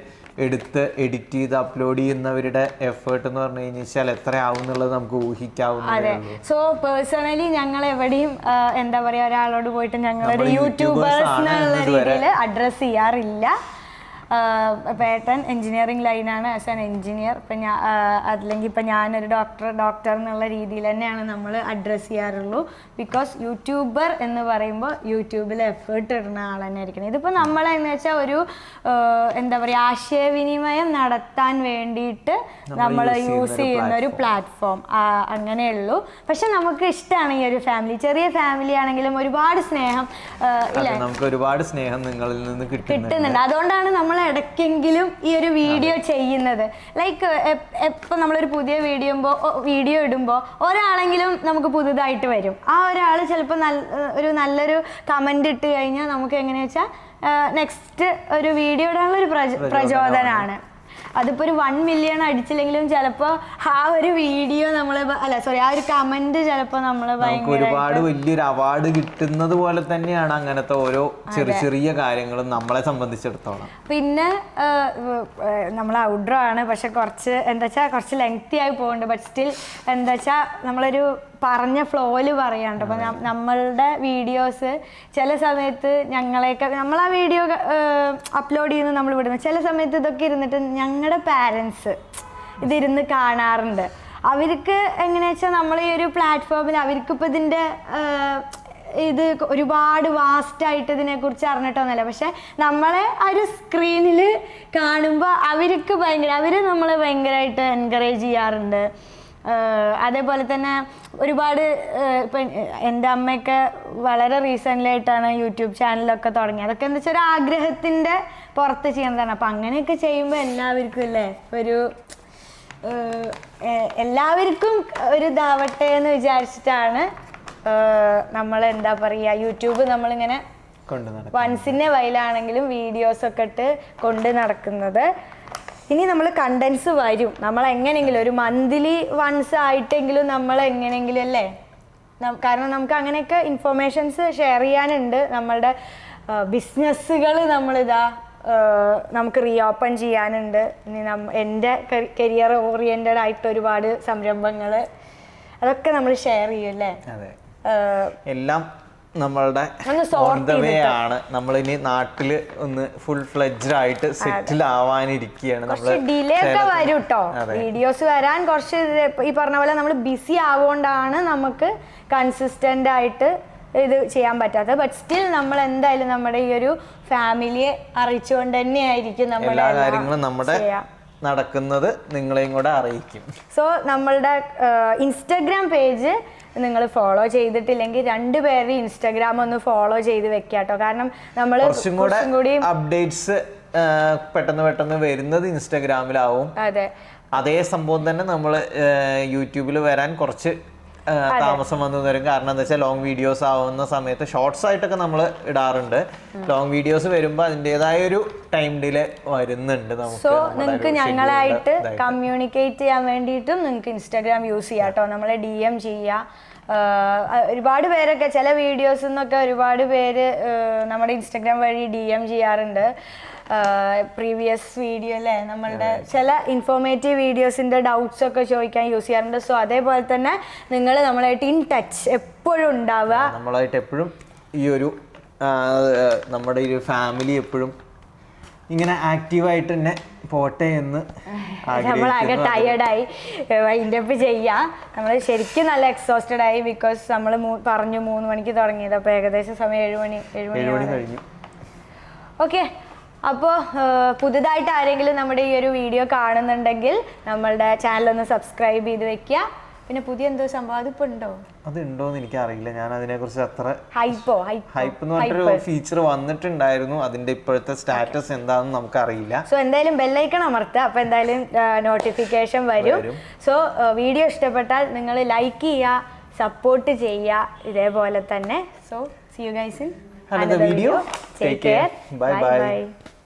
Speaker 2: എടുത്ത് എഡിറ്റ് ചെയ്ത് അപ്ലോഡ് ചെയ്യുന്നവരുടെ എഫേർട്ട് എന്ന് പറഞ്ഞു കഴിഞ്ഞാൽ എത്ര ആവും എന്നുള്ളത് നമുക്ക് ഊഹിക്കാവുന്നതേ ഉള്ളൂ.
Speaker 1: സോ പേഴ്സണലി ഞങ്ങൾ എവിടെയും എന്താ പറയാ ഒരാളോട് പോയിട്ട് ഞങ്ങളൊരു യൂട്യൂബേഴ്സ് എന്നുള്ള രീതിയിൽ അഡ്രസ് ചെയ്യാറില്ല. പേട്ടൻ എൻജിനീയറിംഗ് ലൈനാണ്, ആസ് ആൻ എൻജിനീയർ. ഇപ്പം അല്ലെങ്കിൽ ഇപ്പം ഞാനൊരു ഡോക്ടർ എന്നുള്ള രീതിയിൽ തന്നെയാണ് നമ്മൾ അഡ്രസ്സ് ചെയ്യാറുള്ളൂ. ബിക്കോസ് യൂട്യൂബർ എന്ന് പറയുമ്പോൾ യൂട്യൂബിൽ എഫേർട്ട് ഇടുന്ന ആൾ തന്നെ ആയിരിക്കണം. ഇതിപ്പോൾ നമ്മളെന്ന് വെച്ചാൽ ഒരു എന്താ പറയുക ആശയവിനിമയം നടത്താൻ വേണ്ടിയിട്ട് നമ്മൾ യൂസ് ചെയ്യുന്ന ഒരു പ്ലാറ്റ്ഫോം അങ്ങനെയുള്ളൂ. പക്ഷെ നമുക്ക് ഇഷ്ടമാണ് ഈ ഒരു ഫാമിലി. ചെറിയ ഫാമിലി ആണെങ്കിലും ഒരുപാട് സ്നേഹം
Speaker 2: നമുക്ക് ഒരുപാട് സ്നേഹം നിങ്ങളിൽ നിന്ന്
Speaker 1: കിട്ടുന്നുണ്ട്. അതുകൊണ്ടാണ് നമ്മൾ ഇടയ്ക്കെങ്കിലും ഈ ഒരു വീഡിയോ ചെയ്യുന്നത്. ലൈക്ക് എപ്പോൾ നമ്മളൊരു പുതിയ വീഡിയോ ഇടുമ്പോൾ ഒരാളെങ്കിലും നമുക്ക് പുതുതായിട്ട് വരും. ആ ഒരാൾ ചിലപ്പോൾ ഒരു നല്ലൊരു കമൻ്റ് ഇട്ട് കഴിഞ്ഞാൽ നമുക്ക് എങ്ങനെയാ വെച്ചാൽ നെക്സ്റ്റ് ഒരു വീഡിയോ ഇടാനുള്ള ഒരു പ്രചോദനമാണ്. അതിപ്പോൾ ഒരു 1 മില്യൺ അടിച്ചില്ലെങ്കിലും ചിലപ്പോൾ ആ ഒരു വീഡിയോ ആ ഒരു കമന്റ് ചിലപ്പോൾ നമ്മൾ
Speaker 2: ഒരുപാട് വലിയൊരു അവാർഡ് കിട്ടുന്നത് പോലെ തന്നെയാണ് അങ്ങനത്തെ ഓരോ ചെറിയ കാര്യങ്ങളും നമ്മളെ സംബന്ധിച്ചിടത്തോളം.
Speaker 1: പിന്നെ നമ്മൾ ഔട്ട്ഡോർ ആണ്, പക്ഷെ കുറച്ച് ലെങ്തി ആയി പോകുന്നുണ്ട്. ബട്ട് സ്റ്റിൽ നമ്മളൊരു പറഞ്ഞ ഫ്ലോയിൽ പറയാണ്ട്. അപ്പം നമ്മളുടെ വീഡിയോസ് ചില സമയത്ത് നമ്മൾ ആ വീഡിയോ അപ്ലോഡ് ചെയ്യുന്നത് നമ്മൾ വിടുന്നത് ചില സമയത്ത് ഇതൊക്കെ ഇരുന്നിട്ട് ഞങ്ങളുടെ പാരൻസ് ഇതിരുന്ന് കാണാറുണ്ട്. അവർക്ക് എങ്ങനെയാ വെച്ചാൽ നമ്മൾ ഈ ഒരു പ്ലാറ്റ്ഫോമിൽ അവർക്കിപ്പോൾ ഇതിൻ്റെ ഇത് ഒരുപാട് വാസ്റ്റായിട്ട് ഇതിനെക്കുറിച്ച് അറിഞ്ഞിട്ടൊന്നുമല്ല. പക്ഷെ നമ്മളെ ആ ഒരു സ്ക്രീനിൽ കാണുമ്പോൾ അവർ നമ്മളെ ഭയങ്കരമായിട്ട് എൻകറേജ് ചെയ്യാറുണ്ട്. അതേപോലെ തന്നെ ഒരുപാട് ഇപ്പം എൻ്റെ അമ്മയൊക്കെ വളരെ റീസെൻ്റ്ലി ആയിട്ടാണ് യൂട്യൂബ് ചാനലൊക്കെ തുടങ്ങി. അതൊക്കെ എന്താ വെച്ചാൽ ഒരു ആഗ്രഹത്തിൻ്റെ പുറത്ത് ചെയ്യുന്നതാണ്. അപ്പം അങ്ങനെയൊക്കെ ചെയ്യുമ്പോൾ എല്ലാവർക്കും എല്ലാവർക്കും ഒരു ഇതാവട്ടെ എന്ന് വിചാരിച്ചിട്ടാണ് നമ്മൾ എന്താ പറയുക യൂട്യൂബ് നമ്മളിങ്ങനെ വൺസിൻ്റെ വയലാണെങ്കിലും വീഡിയോസൊക്കെ ഇട്ട് കൊണ്ട് നടക്കുന്നത്. ഇനി നമ്മൾ കണ്ടൻസ് വരും. നമ്മൾ എങ്ങനെയെങ്കിലും ഒരു മന്ത്ലി വൺസ് ആയിട്ടെങ്കിലും നമ്മൾ എങ്ങനെയെങ്കിലും അല്ലേ, കാരണം നമുക്ക് അങ്ങനെയൊക്കെ ഇൻഫർമേഷൻസ് ഷെയർ ചെയ്യാനുണ്ട്. നമ്മളുടെ ബിസിനസ്സുകൾ നമുക്ക് റീഓപ്പൺ ചെയ്യാനുണ്ട്. ഇനി എൻ്റെ കരിയർ ഓറിയൻറ്റഡ് ആയിട്ട് ഒരുപാട് സംരംഭങ്ങൾ അതൊക്കെ നമ്മൾ ഷെയർ ചെയ്യും അല്ലേ.
Speaker 2: എല്ലാം നമ്മളുടെ ഓൺ ദ വേ ആണ്. നമ്മളിനി നാട്ടില് ഒന്ന് ഫുൾ ഫ്ലെഡ്ജ്ഡ് ആയിട്ട് സെറ്റിൽ ആവാനിരിക്കുകയാണ്.
Speaker 1: ഡിലേ ഒക്കെ വരും കേട്ടോ, വീഡിയോസ് വരാൻ കുറച്ച് ഈ പറഞ്ഞ പോലെ നമ്മൾ ബിസി ആവുകൊണ്ടാണ് നമുക്ക് കൺസിസ്റ്റന്റ് ആയിട്ട് ഇത് ചെയ്യാൻ പറ്റാത്തത്. ബട്ട് സ്റ്റിൽ നമ്മൾ എന്തായാലും നമ്മുടെ ഈ ഒരു ഫാമിലിയെ അറിയിച്ചുകൊണ്ട് തന്നെയായിരിക്കും നമ്മൾ
Speaker 2: എല്ലാ കാര്യങ്ങളും നമ്മുടെ നടക്കുന്നത് നിങ്ങളെയും കൂടെ അറിയിക്കും.
Speaker 1: സോ നമ്മളുടെ ഇൻസ്റ്റഗ്രാം പേജ് നിങ്ങൾ ഫോളോ ചെയ്തിട്ടില്ലെങ്കിൽ 2 പേരുടെ ഇൻസ്റ്റാഗ്രാം ഒന്ന് ഫോളോ ചെയ്ത് വെക്കാട്ടോ. കാരണം നമ്മൾ
Speaker 2: കുറച്ചും കൂടി അപ്ഡേറ്റ്സ് പെട്ടെന്ന് വരുന്നത് ഇൻസ്റ്റാഗ്രാമിലാവും. അതേ സംഭവം തന്നെ നമ്മൾ യൂട്യൂബിൽ വരാൻ കുറച്ച് താമസം വന്നു വരും. കാരണം എന്താ വെച്ചാൽ ലോങ് വീഡിയോസ് ആവുന്ന സമയത്ത് ഷോർട്സ് ആയിട്ടൊക്കെ നമ്മൾ ഇടാറുണ്ട്. ലോങ് വീഡിയോസ് വരുമ്പോൾ അതിൻ്റെതായ ഒരു ടൈം ഡിലേ വരുന്നുണ്ട്.
Speaker 1: സോ നിങ്ങൾക്ക് ഞങ്ങളായിട്ട് കമ്മ്യൂണിക്കേറ്റ് ചെയ്യാൻ വേണ്ടിയിട്ടും നിങ്ങൾക്ക് ഇൻസ്റ്റാഗ്രാം യൂസ് ചെയ്യാം കേട്ടോ. നമ്മളെ DM ചെയ്യുക. ഒരുപാട് പേരൊക്കെ ചില വീഡിയോസ് നിന്നൊക്കെ ഒരുപാട് പേര് നമ്മുടെ ഇൻസ്റ്റാഗ്രാം വഴി DM ചെയ്യാറുണ്ട്. പ്രീവിയസ് വീഡിയോ അല്ലേ, നമ്മളുടെ ചില ഇൻഫോർമേറ്റീവ് വീഡിയോസിൻ്റെ ഡൗട്ട്സ് ഒക്കെ ചോദിക്കാൻ യൂസ് ചെയ്യാറുണ്ട്. സോ അതേപോലെ തന്നെ നിങ്ങൾ നമ്മളായിട്ട് ഇൻ ടച്ച് എപ്പോഴും ഉണ്ടാവുക.
Speaker 2: നമ്മളായിട്ട് എപ്പോഴും ഈ ഒരു നമ്മുടെ ഈ ഒരു ഫാമിലി എപ്പോഴും ഇങ്ങനെ ആക്റ്റീവായിട്ട് തന്നെ പോട്ടെ എന്ന്
Speaker 1: നമ്മളാകെ ടയേർഡായി വൈൻഡപ്പ് ചെയ്യാം. നമ്മൾ ശരിക്കും നല്ല എക്സോസ്റ്റഡ് ആയി. ബിക്കോസ് നമ്മൾ പറഞ്ഞു 3 മണിക്ക് തുടങ്ങിയത്. അപ്പോൾ ഏകദേശം സമയം 7 മണി
Speaker 2: കഴിഞ്ഞു.
Speaker 1: ഓക്കെ, അപ്പോൾ പുതുതായിട്ട് ആരെങ്കിലും നമ്മുടെ ഈ ഒരു വീഡിയോ കാണുന്നുണ്ടെങ്കിൽ നമ്മളുടെ ചാനലൊന്ന് സബ്സ്ക്രൈബ് ചെയ്ത് വെക്കുക. പിന്നെ പുതിയ എന്തോ സംഭവം അതിപ്പോൾ ഉണ്ടോ?
Speaker 2: അതുണ്ടോന്ന് എനിക്കറിയില്ല. ഞാൻ അതിനെക്കുറിച്ച് അത്ര
Speaker 1: ഹൈപ്പ്
Speaker 2: എന്ന് പറഞ്ഞൊരു ഫീച്ചർ വന്നിട്ടുണ്ടായിരുന്നു. അതിന്റെ ഇപ്പോഴത്തെ സ്റ്റാറ്റസ് എന്താണെന്ന് നമുക്കറിയില്ല.
Speaker 1: സോ എന്തായാലും ബെല്ലൈക്കൺ അമർത്തുക. അപ്പോൾ എന്തായാലും നോട്ടിഫിക്കേഷൻ വരും. സോ വീഡിയോ ഇഷ്ടപ്പെട്ടാൽ നിങ്ങൾ ലൈക്ക് ചെയ്യുക, സപ്പോർട്ട് ചെയ്യുക ഇതേപോലെ തന്നെ. So see you guys in another video. Take care. Bye bye.